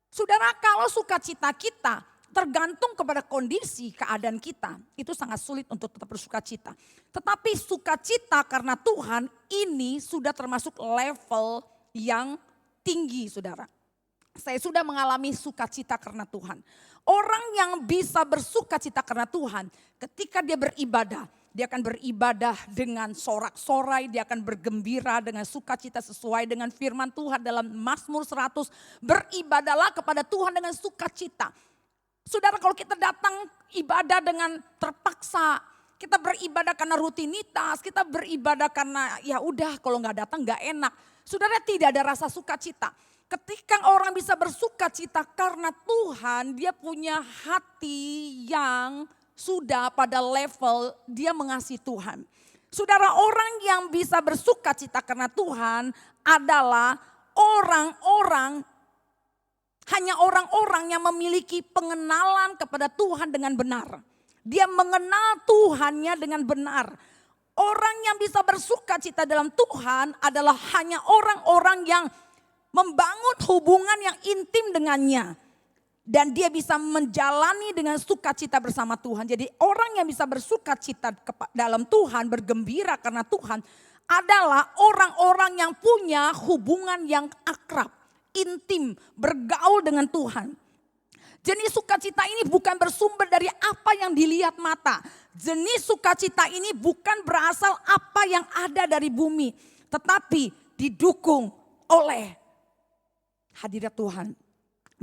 Saudara, kalau sukacita kita tergantung kepada kondisi, keadaan kita, itu sangat sulit untuk tetap bersuka cita. Tetapi sukacita karena Tuhan ini sudah termasuk level yang tinggi, saudara. Saya sudah mengalami sukacita karena Tuhan. Orang yang bisa bersukacita karena Tuhan, ketika dia beribadah, dia akan beribadah dengan sorak-sorai, dia akan bergembira dengan sukacita sesuai dengan firman Tuhan dalam Mazmur 100. Beribadahlah kepada Tuhan dengan sukacita. Saudara, kalau kita datang ibadah dengan terpaksa, kita beribadah karena rutinitas, kita beribadah karena ya udah kalau nggak datang nggak enak. Saudara, tidak ada rasa sukacita. Ketika orang bisa bersukacita karena Tuhan, dia punya hati yang sudah pada level dia mengasihi Tuhan. Saudara, orang yang bisa bersukacita karena Tuhan adalah hanya orang-orang yang memiliki pengenalan kepada Tuhan dengan benar. Dia mengenal Tuhannya dengan benar. Orang yang bisa bersukacita dalam Tuhan adalah hanya orang-orang yang membangun hubungan yang intim dengannya. Dan dia bisa menjalani dengan sukacita bersama Tuhan. Jadi orang yang bisa bersukacita dalam Tuhan, bergembira karena Tuhan adalah orang-orang yang punya hubungan yang akrab, intim, bergaul dengan Tuhan. Jenis sukacita ini bukan bersumber dari apa yang dilihat mata. Jenis sukacita ini bukan berasal apa yang ada dari bumi. Tetapi didukung oleh hadirat Tuhan.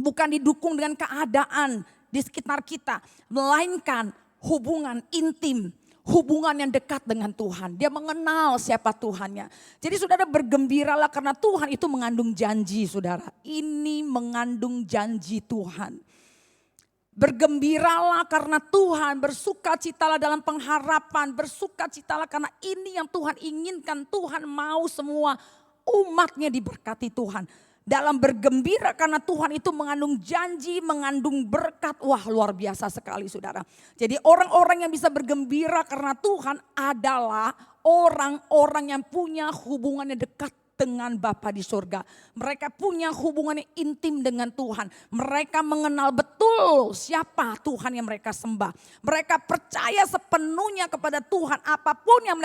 Bukan didukung dengan keadaan di sekitar kita. Melainkan hubungan intim. Hubungan yang dekat dengan Tuhan. Dia mengenal siapa Tuhannya. Jadi saudara, bergembiralah karena Tuhan itu mengandung janji, saudara. Ini mengandung janji Tuhan. Bergembiralah karena Tuhan, bersukacitalah dalam pengharapan, bersukacitalah karena ini yang Tuhan inginkan. Tuhan mau semua umatnya diberkati Tuhan. Dalam bergembira karena Tuhan itu mengandung janji, mengandung berkat. Wah, luar biasa sekali, saudara. Jadi orang-orang yang bisa bergembira karena Tuhan adalah orang-orang yang punya hubungannya dekat dengan Bapa di surga. Mereka punya hubungan yang intim dengan Tuhan. Mereka mengenal betul siapa Tuhan yang mereka sembah. Mereka percaya sepenuhnya kepada Tuhan. Apapun yang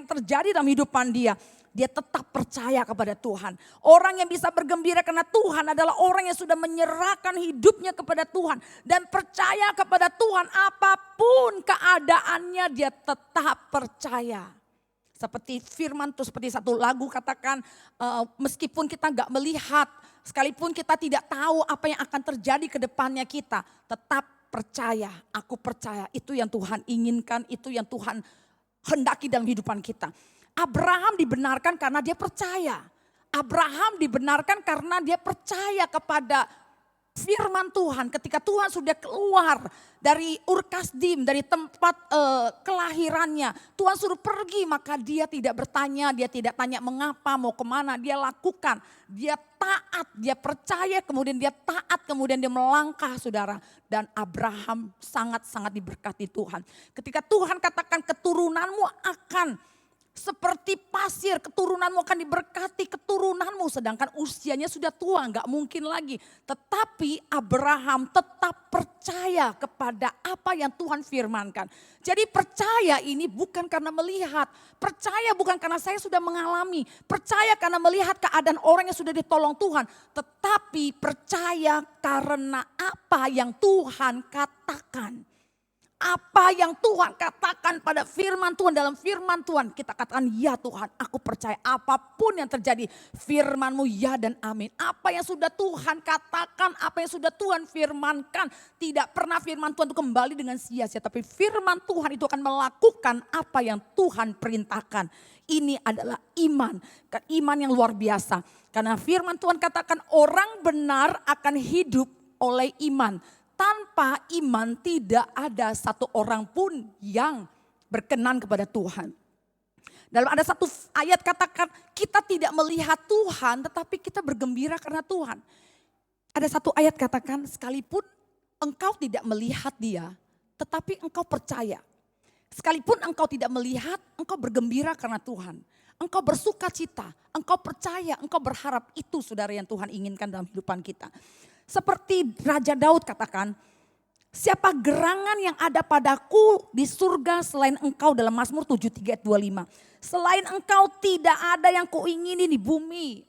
terjadi dalam hidupan dia tetap percaya kepada Tuhan. Orang yang bisa bergembira karena Tuhan adalah orang yang sudah menyerahkan hidupnya kepada Tuhan. Dan percaya kepada Tuhan, apapun keadaannya dia tetap percaya. Seperti firman Tuhan, seperti satu lagu katakan, meskipun kita gak melihat, sekalipun kita tidak tahu apa yang akan terjadi ke depannya kita, tetap percaya, aku percaya itu yang Tuhan inginkan, itu yang Tuhan hendaki dalam kehidupan kita. Abraham dibenarkan karena dia percaya. Abraham dibenarkan karena dia percaya kepada firman Tuhan. Ketika Tuhan sudah keluar dari Ur Kasdim, dari tempat kelahirannya, Tuhan suruh pergi, maka dia tidak bertanya, dia tidak tanya mengapa, mau kemana, dia lakukan. Dia taat, dia percaya, kemudian dia taat, kemudian dia melangkah, saudara. Dan Abraham sangat-sangat diberkati Tuhan. Ketika Tuhan katakan keturunanmu akan seperti pasir, keturunanmu akan diberkati, keturunanmu, sedangkan usianya sudah tua, gak mungkin lagi. Tetapi Abraham tetap percaya kepada apa yang Tuhan firmankan. Jadi percaya ini bukan karena melihat, percaya bukan karena saya sudah mengalami, percaya karena melihat keadaan orang yang sudah ditolong Tuhan. Tetapi percaya karena apa yang Tuhan katakan. Apa yang Tuhan katakan pada firman Tuhan, dalam firman Tuhan kita katakan ya Tuhan, aku percaya apapun yang terjadi, firman-Mu ya dan amin. Apa yang sudah Tuhan katakan, apa yang sudah Tuhan firmankan, tidak pernah firman Tuhan itu kembali dengan sia-sia, tapi firman Tuhan itu akan melakukan apa yang Tuhan perintahkan. Ini adalah iman yang luar biasa. Karena firman Tuhan katakan orang benar akan hidup oleh iman. Tanpa iman tidak ada satu orang pun yang berkenan kepada Tuhan. Dalam ada satu ayat katakan kita tidak melihat Tuhan tetapi kita bergembira karena Tuhan. Ada satu ayat katakan sekalipun engkau tidak melihat dia tetapi engkau percaya. Sekalipun engkau tidak melihat engkau bergembira karena Tuhan. Engkau bersuka cita, engkau percaya, engkau berharap, itu saudara yang Tuhan inginkan dalam kehidupan kita. Seperti Raja Daud katakan, Siapa gerangan yang ada padaku di surga selain engkau, dalam Mazmur 73 ayat 25. Selain engkau tidak ada yang kuingini di bumi.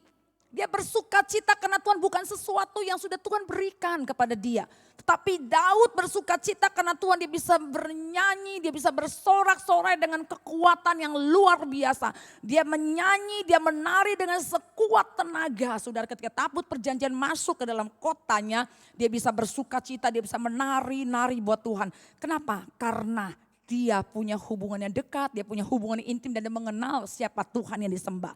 Dia bersuka cita karena Tuhan bukan sesuatu yang sudah Tuhan berikan kepada dia. Tetapi Daud bersuka cita karena Tuhan, dia bisa bernyanyi, dia bisa bersorak-sorai dengan kekuatan yang luar biasa. Dia menyanyi, dia menari dengan sekuat tenaga. Saudara, ketika tabut perjanjian masuk ke dalam kotanya, dia bisa bersuka cita, dia bisa menari-nari buat Tuhan. Kenapa? Karena dia punya hubungan yang dekat, dia punya hubungan yang intim dan dia mengenal siapa Tuhan yang disembah.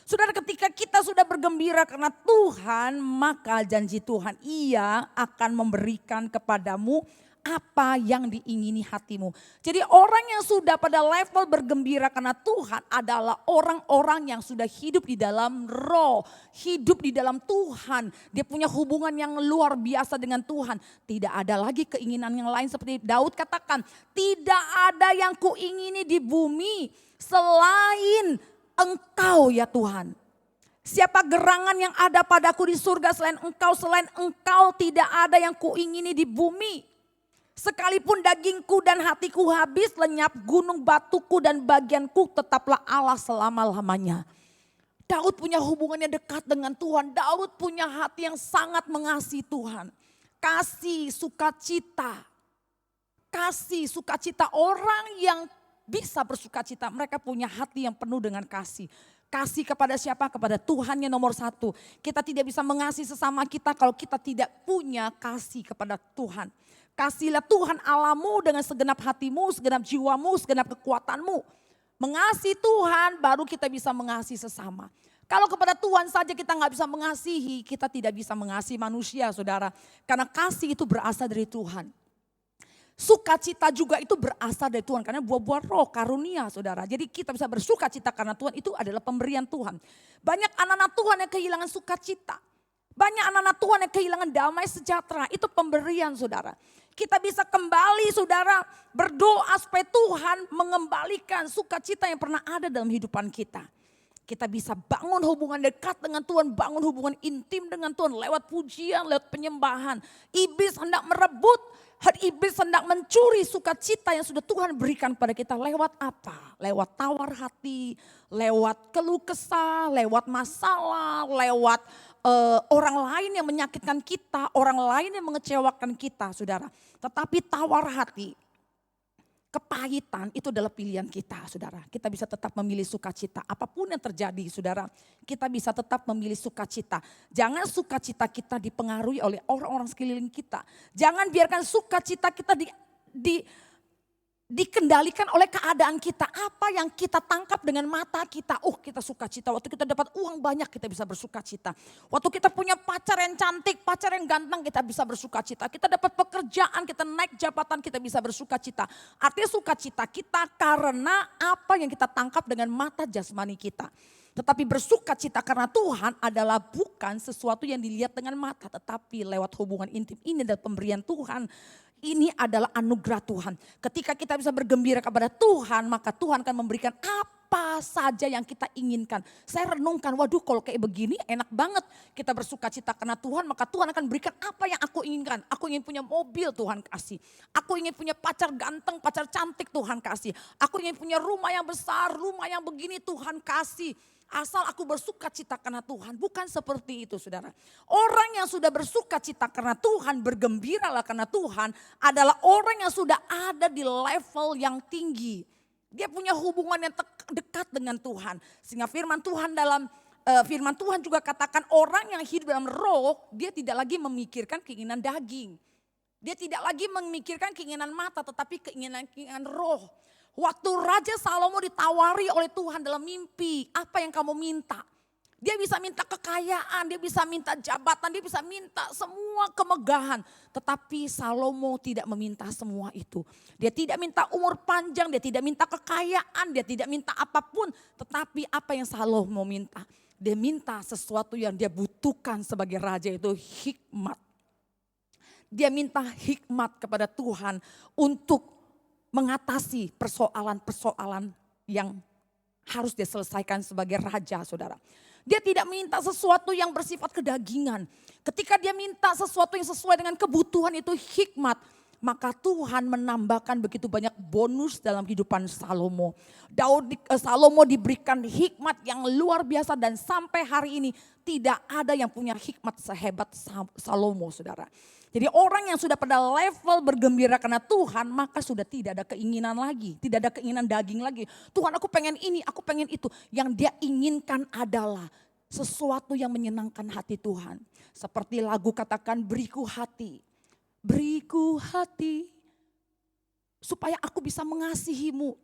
Saudara, ketika kita sudah bergembira karena Tuhan, maka janji Tuhan, Ia akan memberikan kepadamu apa yang diingini hatimu. Jadi orang yang sudah pada level bergembira karena Tuhan adalah orang-orang yang sudah hidup di dalam roh, hidup di dalam Tuhan. Dia punya hubungan yang luar biasa dengan Tuhan. Tidak ada lagi keinginan yang lain, seperti Daud katakan, tidak ada yang kuingini di bumi selain Engkau ya Tuhan. Siapa gerangan yang ada padaku di surga selain engkau tidak ada yang kuingini di bumi. Sekalipun dagingku dan hatiku habis, lenyap gunung batuku dan bagianku, tetaplah Allah selama-lamanya. Daud punya hubungan yang dekat dengan Tuhan. Daud punya hati yang sangat mengasihi Tuhan. Kasih sukacita. Kasih sukacita, orang yang bisa bersuka cita, mereka punya hati yang penuh dengan kasih. Kasih kepada siapa? Kepada Tuhan yang nomor satu. Kita tidak bisa mengasihi sesama kita kalau kita tidak punya kasih kepada Tuhan. Kasihlah Tuhan Allahmu dengan segenap hatimu, segenap jiwamu, segenap kekuatanmu. Mengasihi Tuhan baru kita bisa mengasihi sesama. Kalau kepada Tuhan saja kita nggak bisa mengasihi, kita tidak bisa mengasihi manusia, saudara. Karena kasih itu berasal dari Tuhan. Sukacita juga itu berasal dari Tuhan, karena buah-buah roh, karunia, saudara. Jadi kita bisa bersuka cita karena Tuhan, itu adalah pemberian Tuhan. Banyak anak-anak Tuhan yang kehilangan sukacita. Banyak anak-anak Tuhan yang kehilangan damai sejahtera, itu pemberian, saudara. Kita bisa kembali, saudara, berdoa supaya Tuhan mengembalikan sukacita yang pernah ada dalam kehidupan kita. Kita bisa bangun hubungan dekat dengan Tuhan, bangun hubungan intim dengan Tuhan lewat pujian, lewat penyembahan. Iblis hendak merebut, iblis hendak mencuri sukacita yang sudah Tuhan berikan pada kita. Lewat apa? Lewat tawar hati, lewat keluh kesah, lewat masalah, lewat orang lain yang menyakitkan kita, orang lain yang mengecewakan kita, saudara. Tetapi tawar hati, kepahitan itu adalah pilihan kita, saudara. Kita bisa tetap memilih sukacita. Apapun yang terjadi, saudara, kita bisa tetap memilih sukacita. Jangan sukacita kita dipengaruhi oleh orang-orang sekeliling kita. Jangan biarkan sukacita kita dikendalikan oleh keadaan kita. Apa yang kita tangkap dengan mata kita. Kita sukacita. Waktu kita dapat uang banyak, kita bisa bersukacita. Waktu kita punya pacar yang cantik, pacar yang ganteng, kita bisa bersukacita. Kita dapat pekerjaan, kita naik jabatan, kita bisa bersukacita. Artinya sukacita kita karena apa yang kita tangkap dengan mata jasmani kita. Tetapi bersukacita karena Tuhan adalah bukan sesuatu yang dilihat dengan mata, tetapi lewat hubungan intim. Ini adalah pemberian Tuhan. Ini adalah anugerah Tuhan. Ketika kita bisa bergembira kepada Tuhan, maka Tuhan akan memberikan apa saja yang kita inginkan. Saya renungkan, waduh kalau kayak begini enak banget. Kita bersuka cita karena Tuhan, maka Tuhan akan berikan apa yang aku inginkan. Aku ingin punya mobil, Tuhan kasih. Aku ingin punya pacar ganteng, pacar cantik, Tuhan kasih. Aku ingin punya rumah yang besar, rumah yang begini, Tuhan kasih. Asal aku bersuka cita karena Tuhan. Bukan seperti itu, saudara. Orang yang sudah bersuka cita karena Tuhan, bergembiralah karena Tuhan, adalah orang yang sudah ada di level yang tinggi. Dia punya hubungan yang dekat dengan Tuhan. Sehingga firman Tuhan juga katakan, orang yang hidup dalam roh, dia tidak lagi memikirkan keinginan daging. Dia tidak lagi memikirkan keinginan mata, tetapi keinginan roh. Waktu Raja Salomo ditawari oleh Tuhan dalam mimpi, apa yang kamu minta? Dia bisa minta kekayaan, dia bisa minta jabatan, dia bisa minta semua kemegahan. Tetapi Salomo tidak meminta semua itu. Dia tidak minta umur panjang, dia tidak minta kekayaan, dia tidak minta apapun. Tetapi apa yang Salomo minta? Dia minta sesuatu yang dia butuhkan sebagai raja, itu hikmat. Dia minta hikmat kepada Tuhan untuk mengatasi persoalan-persoalan yang harus dia selesaikan sebagai raja, saudara. Dia tidak minta sesuatu yang bersifat kedagingan. Ketika dia minta sesuatu yang sesuai dengan kebutuhan, itu hikmat. maka Tuhan menambahkan begitu banyak bonus dalam kehidupan Salomo. Salomo diberikan hikmat yang luar biasa dan sampai hari ini tidak ada yang punya hikmat sehebat Salomo, saudara. Jadi orang yang sudah pada level bergembira karena Tuhan, maka sudah tidak ada keinginan lagi, tidak ada keinginan daging lagi. Tuhan, aku pengen ini, aku pengen itu. Yang dia inginkan adalah sesuatu yang menyenangkan hati Tuhan. Seperti lagu katakan, beriku hati. Beriku hati supaya aku bisa mengasihimu.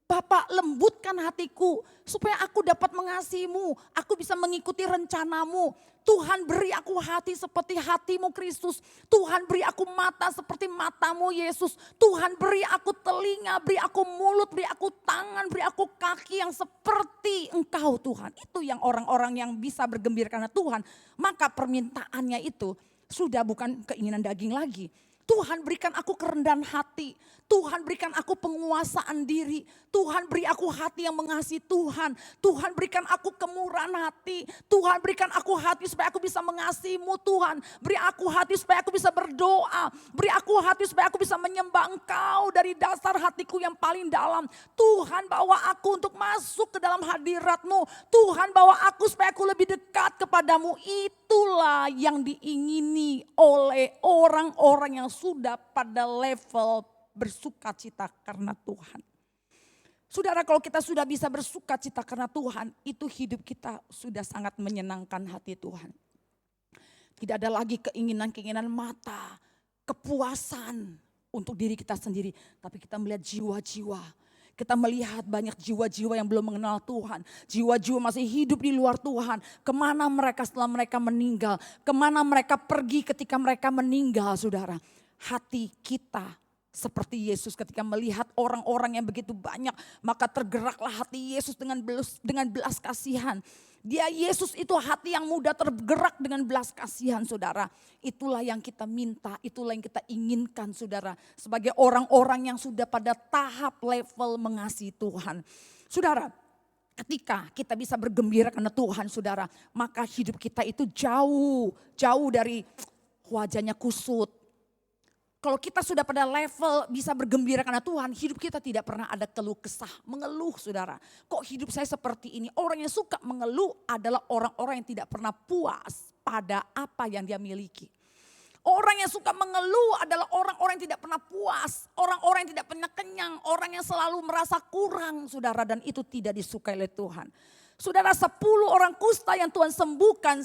Bapa, lembutkan hatiku supaya aku dapat mengasihimu. Aku bisa mengikuti rencanamu. Tuhan, beri aku hati seperti hatimu Kristus. Tuhan, beri aku mata seperti matamu Yesus. Tuhan, beri aku telinga, beri aku mulut, beri aku tangan, beri aku kaki yang seperti Engkau Tuhan. Itu yang orang-orang yang bisa bergembira karena Tuhan. Maka permintaannya itu sudah bukan keinginan daging lagi. Tuhan, berikan aku kerendahan hati. Tuhan, berikan aku penguasaan diri. Tuhan, beri aku hati yang mengasihi Tuhan. Tuhan, berikan aku kemurahan hati. Tuhan, berikan aku hati supaya aku bisa mengasihi-Mu Tuhan. Beri aku hati supaya aku bisa berdoa. Beri aku hati supaya aku bisa menyembah Engkau dari dasar hatiku yang paling dalam. Tuhan, bawa aku untuk masuk ke dalam hadirat-Mu. Tuhan, bawa aku supaya aku lebih dekat kepadamu. Itulah yang diingini oleh orang-orang yang sudah pada level bersuka cita karena Tuhan. Saudara, kalau kita sudah bisa bersuka cita karena Tuhan, itu hidup kita sudah sangat menyenangkan hati Tuhan. Tidak ada lagi keinginan-keinginan mata, kepuasan untuk diri kita sendiri. Tapi kita melihat jiwa-jiwa. Kita melihat banyak jiwa-jiwa yang belum mengenal Tuhan. Jiwa-jiwa masih hidup di luar Tuhan. Kemana mereka setelah mereka meninggal? Kemana mereka pergi ketika mereka meninggal, saudara? Hati kita seperti Yesus ketika melihat orang-orang yang begitu banyak. Maka tergeraklah hati Yesus dengan belas kasihan. Dia Yesus itu hati yang mudah tergerak dengan belas kasihan, saudara. Itulah yang kita minta, itulah yang kita inginkan, saudara. Sebagai orang-orang yang sudah pada tahap level mengasihi Tuhan. Saudara, ketika kita bisa bergembira karena Tuhan, saudara, maka hidup kita itu jauh dari wajahnya kusut. Kalau kita sudah pada level bisa bergembira karena Tuhan, hidup kita tidak pernah ada keluh kesah, mengeluh, saudara. Kok hidup saya seperti ini? Orang yang suka mengeluh adalah orang-orang yang tidak pernah puas pada apa yang dia miliki. Orang yang suka mengeluh adalah orang-orang yang tidak pernah puas, orang-orang yang tidak pernah kenyang, orang yang selalu merasa kurang, saudara, dan itu tidak disukai oleh Tuhan. Saudara, 10 orang kusta yang Tuhan sembuhkan,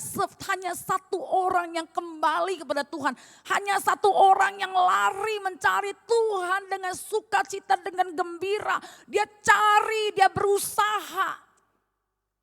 hanya 1 orang yang kembali kepada Tuhan. Hanya 1 orang yang lari mencari Tuhan dengan sukacita, dengan gembira. Dia cari, dia berusaha.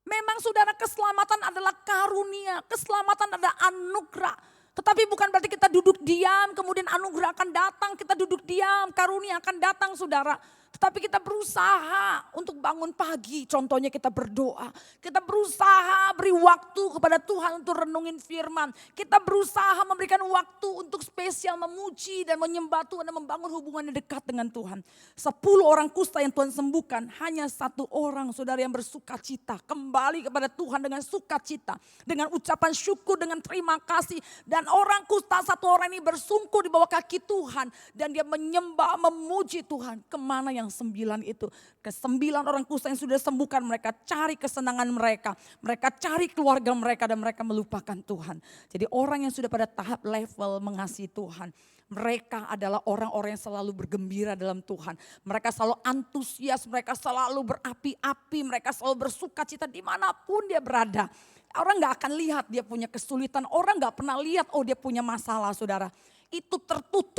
Memang saudara, keselamatan adalah karunia, keselamatan adalah anugerah. Tetapi bukan berarti kita duduk diam, kemudian anugerah akan datang, kita duduk diam, karunia akan datang, saudara. Tetapi kita berusaha untuk bangun pagi, contohnya kita berdoa. Kita berusaha beri waktu kepada Tuhan untuk renungin firman. Kita berusaha memberikan waktu untuk spesial memuji dan menyembah Tuhan dan membangun hubungan yang dekat dengan Tuhan. 10 orang kusta yang Tuhan sembuhkan, hanya 1 orang, saudara, yang bersuka cita. Kembali kepada Tuhan dengan sukacita, dengan ucapan syukur, dengan terima kasih. Dan orang kusta, 1 orang ini bersungkur di bawah kaki Tuhan. Dan dia menyembah, memuji Tuhan. Kemana yang 9 itu? Ke 9 orang kusta yang sudah sembuhkan, mereka cari kesenangan mereka. Mereka cari keluarga mereka dan mereka melupakan Tuhan. Jadi orang yang sudah pada tahap level mengasihi Tuhan, mereka adalah orang-orang yang selalu bergembira dalam Tuhan. Mereka selalu antusias, mereka selalu berapi-api, mereka selalu bersuka cita dimanapun dia berada. Orang gak akan lihat dia punya kesulitan, orang gak pernah lihat oh dia punya masalah, saudara. Itu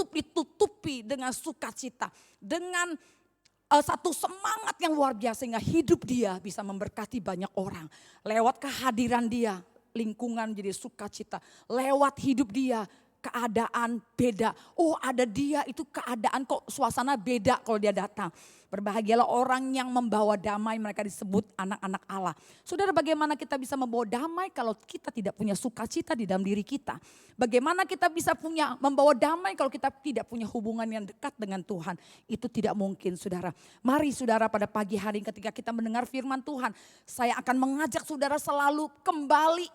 ditutupi dengan sukacita, dengan satu semangat yang luar biasa sehingga hidup dia bisa memberkati banyak orang. Lewat kehadiran dia, lingkungan jadi sukacita. Lewat hidup dia, keadaan beda. Oh, ada dia, itu keadaan kok suasana beda kalau dia datang. Berbahagialah orang yang membawa damai, mereka disebut anak-anak Allah. Saudara, bagaimana kita bisa membawa damai kalau kita tidak punya sukacita di dalam diri kita? Bagaimana kita bisa membawa damai kalau kita tidak punya hubungan yang dekat dengan Tuhan? Itu tidak mungkin, saudara. Mari saudara, pada pagi hari ketika kita mendengar firman Tuhan, saya akan mengajak saudara selalu kembali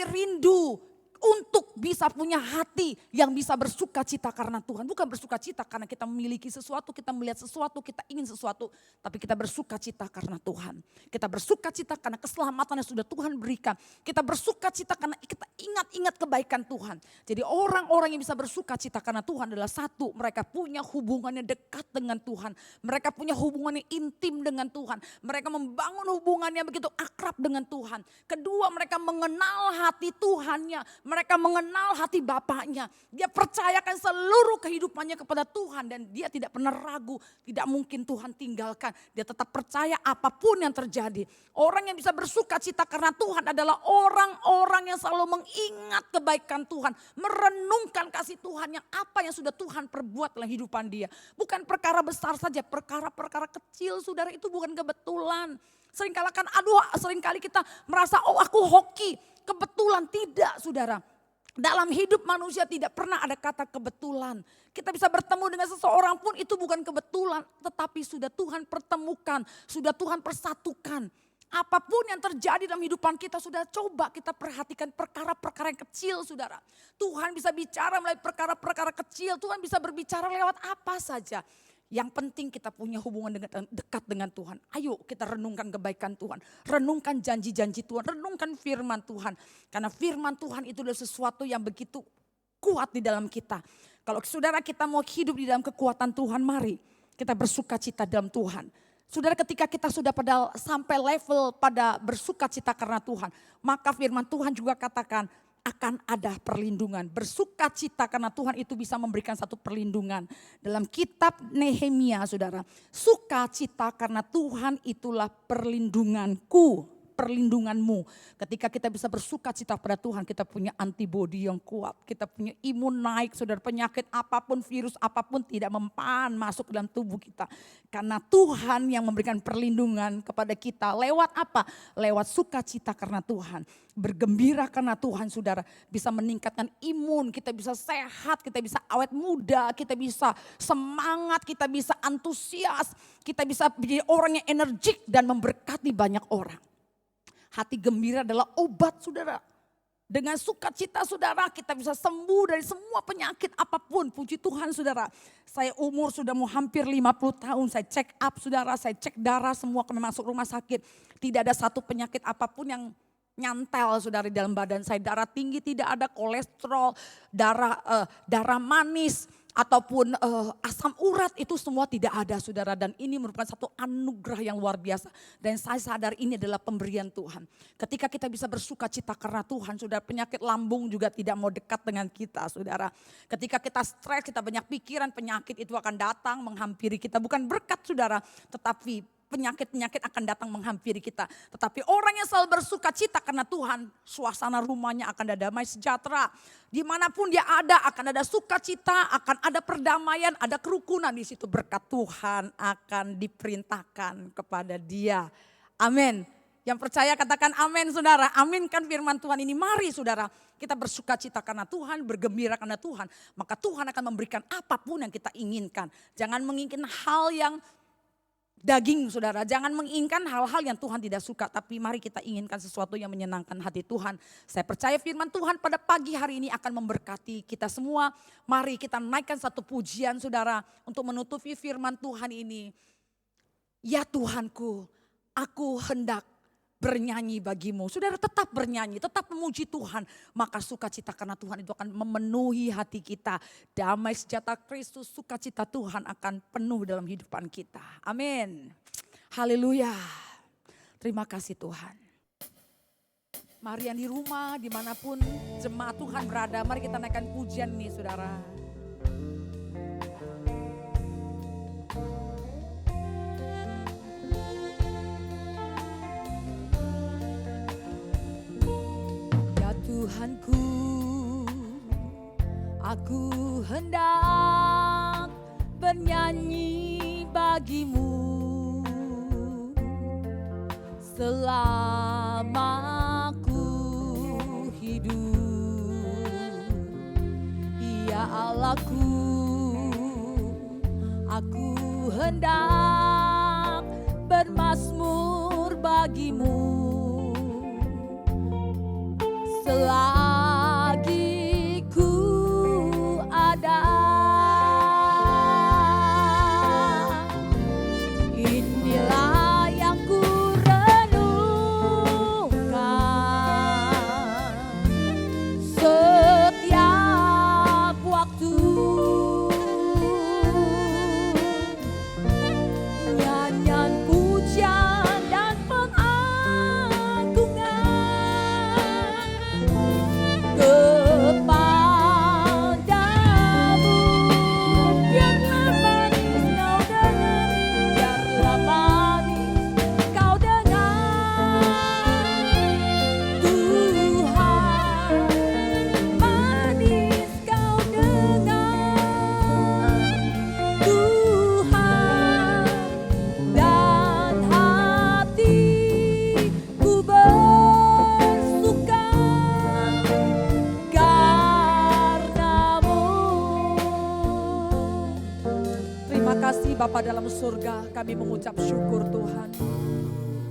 rindu untuk bisa punya hati yang bisa bersuka cita karena Tuhan. Bukan bersuka cita karena kita memiliki sesuatu, kita melihat sesuatu, kita ingin sesuatu. Tapi kita bersuka cita karena Tuhan. Kita bersuka cita karena keselamatan yang sudah Tuhan berikan. Kita bersuka cita karena kita ingat-ingat kebaikan Tuhan. Jadi orang-orang yang bisa bersuka cita karena Tuhan adalah satu, mereka punya hubungannya dekat dengan Tuhan. Mereka punya hubungannya intim dengan Tuhan. Mereka membangun hubungannya begitu akrab dengan Tuhan. Kedua, mereka mengenal hati Tuhannya. Mereka mengenal hati Bapaknya. Dia percayakan seluruh kehidupannya kepada Tuhan dan dia tidak pernah ragu. Tidak mungkin Tuhan tinggalkan. Dia tetap percaya apapun yang terjadi. Orang yang bisa bersuka cita karena Tuhan adalah orang-orang yang selalu mengingat kebaikan Tuhan. Merenungkan kasih Tuhan yang apa yang sudah Tuhan perbuat dalam kehidupan dia. Bukan perkara besar saja, perkara-perkara kecil saudara itu bukan kebetulan. Seringkali kita merasa aku hoki. Kebetulan tidak saudara. Dalam hidup manusia tidak pernah ada kata kebetulan. Kita bisa bertemu dengan seseorang pun itu bukan kebetulan. Tetapi sudah Tuhan pertemukan, sudah Tuhan persatukan. Apapun yang terjadi dalam kehidupan kita sudah coba kita perhatikan perkara-perkara yang kecil saudara. Tuhan bisa bicara melalui perkara-perkara kecil. Tuhan bisa berbicara lewat apa saja. Yang penting kita punya hubungan dekat dengan Tuhan. Ayo kita renungkan kebaikan Tuhan. Renungkan janji-janji Tuhan. Renungkan firman Tuhan. Karena firman Tuhan itu adalah sesuatu yang begitu kuat di dalam kita. Kalau saudara kita mau hidup di dalam kekuatan Tuhan, mari kita bersuka cita dalam Tuhan. Saudara ketika kita sudah sampai level pada bersuka cita karena Tuhan. Maka firman Tuhan juga katakan, akan ada perlindungan. Bersuka cita karena Tuhan itu bisa memberikan satu perlindungan. Dalam kitab Nehemia saudara. Sukacita karena Tuhan itulah perlindunganku. Perlindunganmu. Ketika kita bisa bersuka cita pada Tuhan, kita punya antibodi yang kuat. Kita punya imun naik, saudara. Penyakit apapun, virus apapun tidak mempan masuk dalam tubuh kita. Karena Tuhan yang memberikan perlindungan kepada kita. Lewat apa? Lewat sukacita karena Tuhan. Bergembira karena Tuhan saudara. Bisa meningkatkan imun, kita bisa sehat, kita bisa awet muda, kita bisa semangat, kita bisa antusias. Kita bisa menjadi orang yang energik dan memberkati banyak orang. Hati gembira adalah obat saudara. Dengan sukacita saudara kita bisa sembuh dari semua penyakit apapun. Puji Tuhan saudara. Saya umur sudah mau hampir 50 tahun. Saya check up saudara, saya cek darah semua kami masuk rumah sakit. Tidak ada satu penyakit apapun yang nyantel saudara di dalam badan saya. Darah tinggi tidak ada, kolesterol, darah manis. Ataupun asam urat itu semua tidak ada saudara. Dan ini merupakan satu anugerah yang luar biasa. Dan saya sadar ini adalah pemberian Tuhan. Ketika kita bisa bersuka cita karena Tuhan, saudara, penyakit lambung juga tidak mau dekat dengan kita saudara. Ketika kita stres, kita banyak pikiran, penyakit itu akan datang menghampiri kita. Bukan berkat saudara, tetapi penyakit-penyakit akan datang menghampiri kita. Tetapi orang yang selalu bersuka cita karena Tuhan, suasana rumahnya akan ada damai sejahtera. Dimanapun dia ada akan ada sukacita, akan ada perdamaian, ada kerukunan. Di situ berkat Tuhan akan diperintahkan kepada dia. Amin. Yang percaya katakan amin saudara. Aminkan firman Tuhan ini. Mari saudara kita bersuka cita karena Tuhan, bergembira karena Tuhan. Maka Tuhan akan memberikan apapun yang kita inginkan. Jangan menginginkan hal yang daging saudara, jangan menginginkan hal-hal yang Tuhan tidak suka. Tapi mari kita inginkan sesuatu yang menyenangkan hati Tuhan. Saya percaya firman Tuhan pada pagi hari ini akan memberkati kita semua. Mari kita naikkan satu pujian saudara untuk menutupi firman Tuhan ini. Ya Tuhanku, aku hendak bernyanyi bagimu. Saudara tetap bernyanyi, tetap memuji Tuhan. Maka sukacita karena Tuhan itu akan memenuhi hati kita. Damai sejahtera Kristus, sukacita Tuhan akan penuh dalam kehidupan kita. Amin. Haleluya. Terima kasih Tuhan. Mari yang di rumah, dimanapun jemaat Tuhan berada, mari kita naikkan pujian nih saudara. Tuhanku, aku hendak bernyanyi bagimu selama aku hidup. Ya Allahku, aku hendak bermazmur bagimu selagi Bapa dalam surga, kami mengucap syukur Tuhan.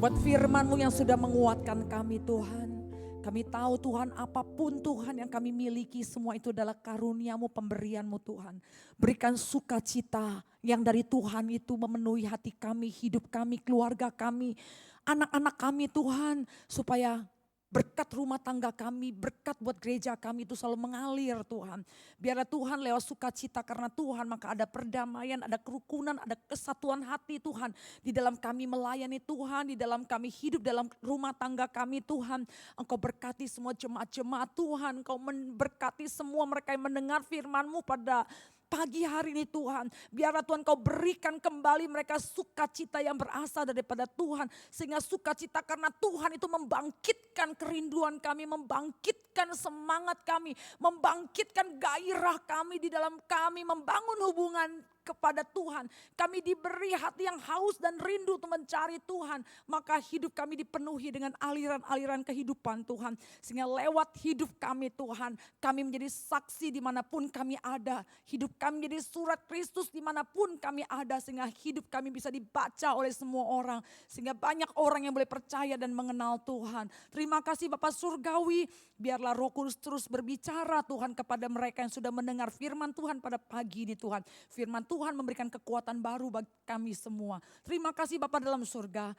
Buat firman-Mu yang sudah menguatkan kami Tuhan. Kami tahu Tuhan, apapun Tuhan yang kami miliki, semua itu adalah karunia-Mu, pemberian-Mu Tuhan. Berikan sukacita yang dari Tuhan itu memenuhi hati kami, hidup kami, keluarga kami, anak-anak kami Tuhan. Supaya berkat rumah tangga kami, berkat buat gereja kami itu selalu mengalir Tuhan. Biarlah Tuhan lewat sukacita karena Tuhan, maka ada perdamaian, ada kerukunan, ada kesatuan hati Tuhan. Di dalam kami melayani Tuhan, di dalam kami hidup dalam rumah tangga kami Tuhan. Engkau berkati semua jemaat-jemaat Tuhan, Engkau berkati semua mereka yang mendengar firman-Mu pada pagi hari ini Tuhan. Biarlah Tuhan Kau berikan kembali mereka sukacita yang berasal daripada Tuhan. Sehingga sukacita karena Tuhan itu membangkitkan kerinduan kami, membangkitkan semangat kami, membangkitkan gairah kami di dalam kami membangun hubungan kepada Tuhan. Kami diberi hati yang haus dan rindu untuk mencari Tuhan. Maka hidup kami dipenuhi dengan aliran-aliran kehidupan Tuhan. Sehingga lewat hidup kami Tuhan, kami menjadi saksi dimanapun kami ada. Hidup kami menjadi surat Kristus dimanapun kami ada. Sehingga hidup kami bisa dibaca oleh semua orang. Sehingga banyak orang yang boleh percaya dan mengenal Tuhan. Terima kasih Bapa Surgawi. Biarlah Roh Kudus terus berbicara Tuhan kepada mereka yang sudah mendengar firman Tuhan pada pagi ini Tuhan. Firman Tuhan memberikan kekuatan baru bagi kami semua. Terima kasih Bapa dalam surga.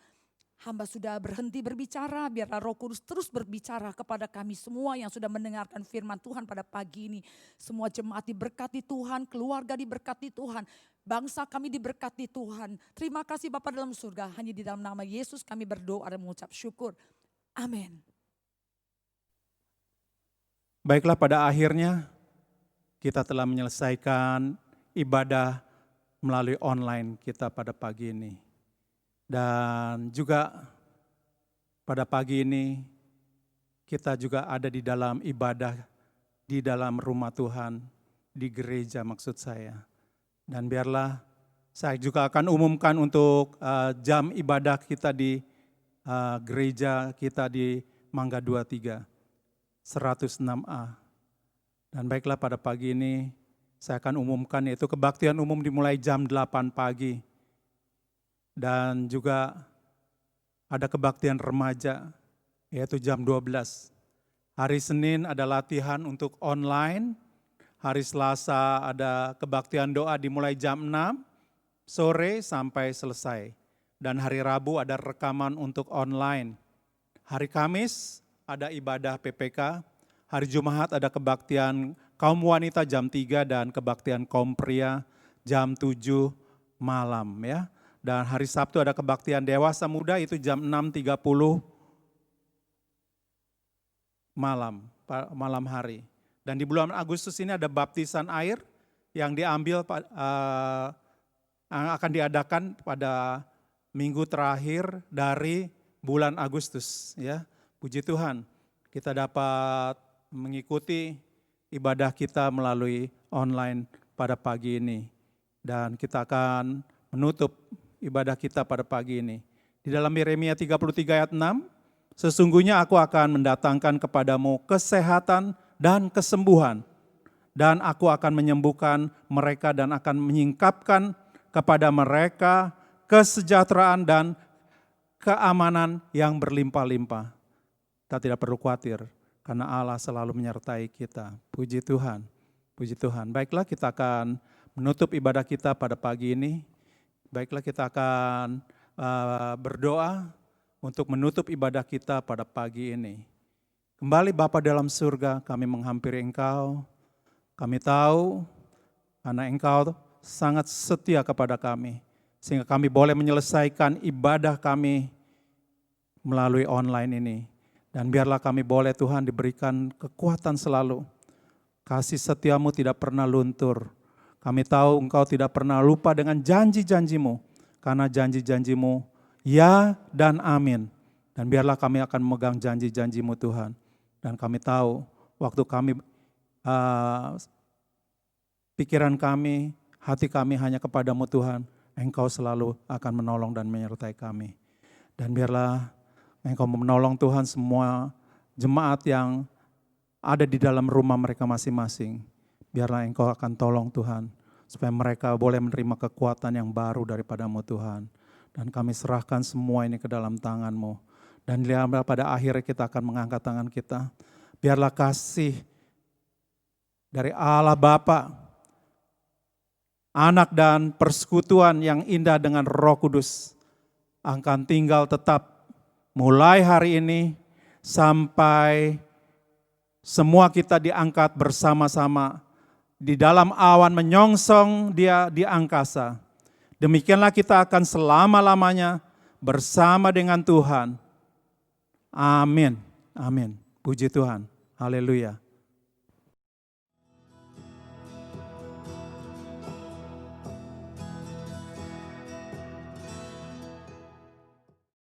Hamba sudah berhenti berbicara, biarlah Roh Kudus terus berbicara kepada kami semua yang sudah mendengarkan firman Tuhan pada pagi ini. Semua jemaat diberkati Tuhan, keluarga diberkati Tuhan, bangsa kami diberkati Tuhan. Terima kasih Bapa dalam surga, hanya di dalam nama Yesus kami berdoa dan mengucap syukur. Amin. Baiklah, pada akhirnya kita telah menyelesaikan ibadah melalui online kita pada pagi ini. Dan juga pada pagi ini kita juga ada di dalam ibadah, di dalam rumah Tuhan, di gereja maksud saya. Dan biarlah saya juga akan umumkan untuk jam ibadah kita di gereja kita di Mangga 23, 106A. Dan baiklah pada pagi ini saya akan umumkan yaitu kebaktian umum dimulai jam 8 pagi. Dan juga ada kebaktian remaja yaitu jam 12. Hari Senin ada latihan untuk online. Hari Selasa ada kebaktian doa dimulai jam 6 sore sampai selesai. Dan hari Rabu ada rekaman untuk online. Hari Kamis ada ibadah PPK. Hari Jumat ada kebaktian kaum wanita jam 3 dan kebaktian kaum pria jam 7 malam ya. Dan hari Sabtu ada kebaktian dewasa muda itu jam 6.30 malam hari. Dan di bulan Agustus ini ada baptisan air yang diambil akan diadakan pada minggu terakhir dari bulan Agustus ya. Puji Tuhan, kita dapat mengikuti ibadah kita melalui online pada pagi ini. Dan kita akan menutup ibadah kita pada pagi ini. Di dalam Yeremia 33 ayat 6, sesungguhnya aku akan mendatangkan kepadamu kesehatan dan kesembuhan. Dan aku akan menyembuhkan mereka dan akan menyingkapkan kepada mereka kesejahteraan dan keamanan yang berlimpah-limpah. Kita tidak perlu khawatir karena Allah selalu menyertai kita. Puji Tuhan, puji Tuhan. Baiklah, kita akan menutup ibadah kita pada pagi ini. Baiklah, kita akan berdoa untuk menutup ibadah kita pada pagi ini. Kembali Bapa dalam surga, kami menghampiri Engkau. Kami tahu karena Engkau sangat setia kepada kami. Sehingga kami boleh menyelesaikan ibadah kami melalui online ini. Dan biarlah kami boleh Tuhan diberikan kekuatan selalu. Kasih setiamu tidak pernah luntur. Kami tahu Engkau tidak pernah lupa dengan janji-janjimu. Karena janji-janjimu ya dan amin. Dan biarlah kami akan memegang janji-janjimu Tuhan. Dan kami tahu waktu kami, pikiran kami, hati kami hanya kepadamu Tuhan. Engkau selalu akan menolong dan menyertai kami. Dan biarlah Engkau menolong Tuhan semua jemaat yang ada di dalam rumah mereka masing-masing. Biarlah Engkau akan tolong Tuhan, supaya mereka boleh menerima kekuatan yang baru daripada-Mu Tuhan. Dan kami serahkan semua ini ke dalam tangan-Mu. Dan pada akhirnya kita akan mengangkat tangan kita. Biarlah kasih dari Allah Bapa, Anak dan persekutuan yang indah dengan Roh Kudus akan tinggal tetap mulai hari ini sampai semua kita diangkat bersama-sama di dalam awan menyongsong Dia di angkasa. Demikianlah kita akan selama-lamanya bersama dengan Tuhan. Amin. Amin. Puji Tuhan. Haleluya.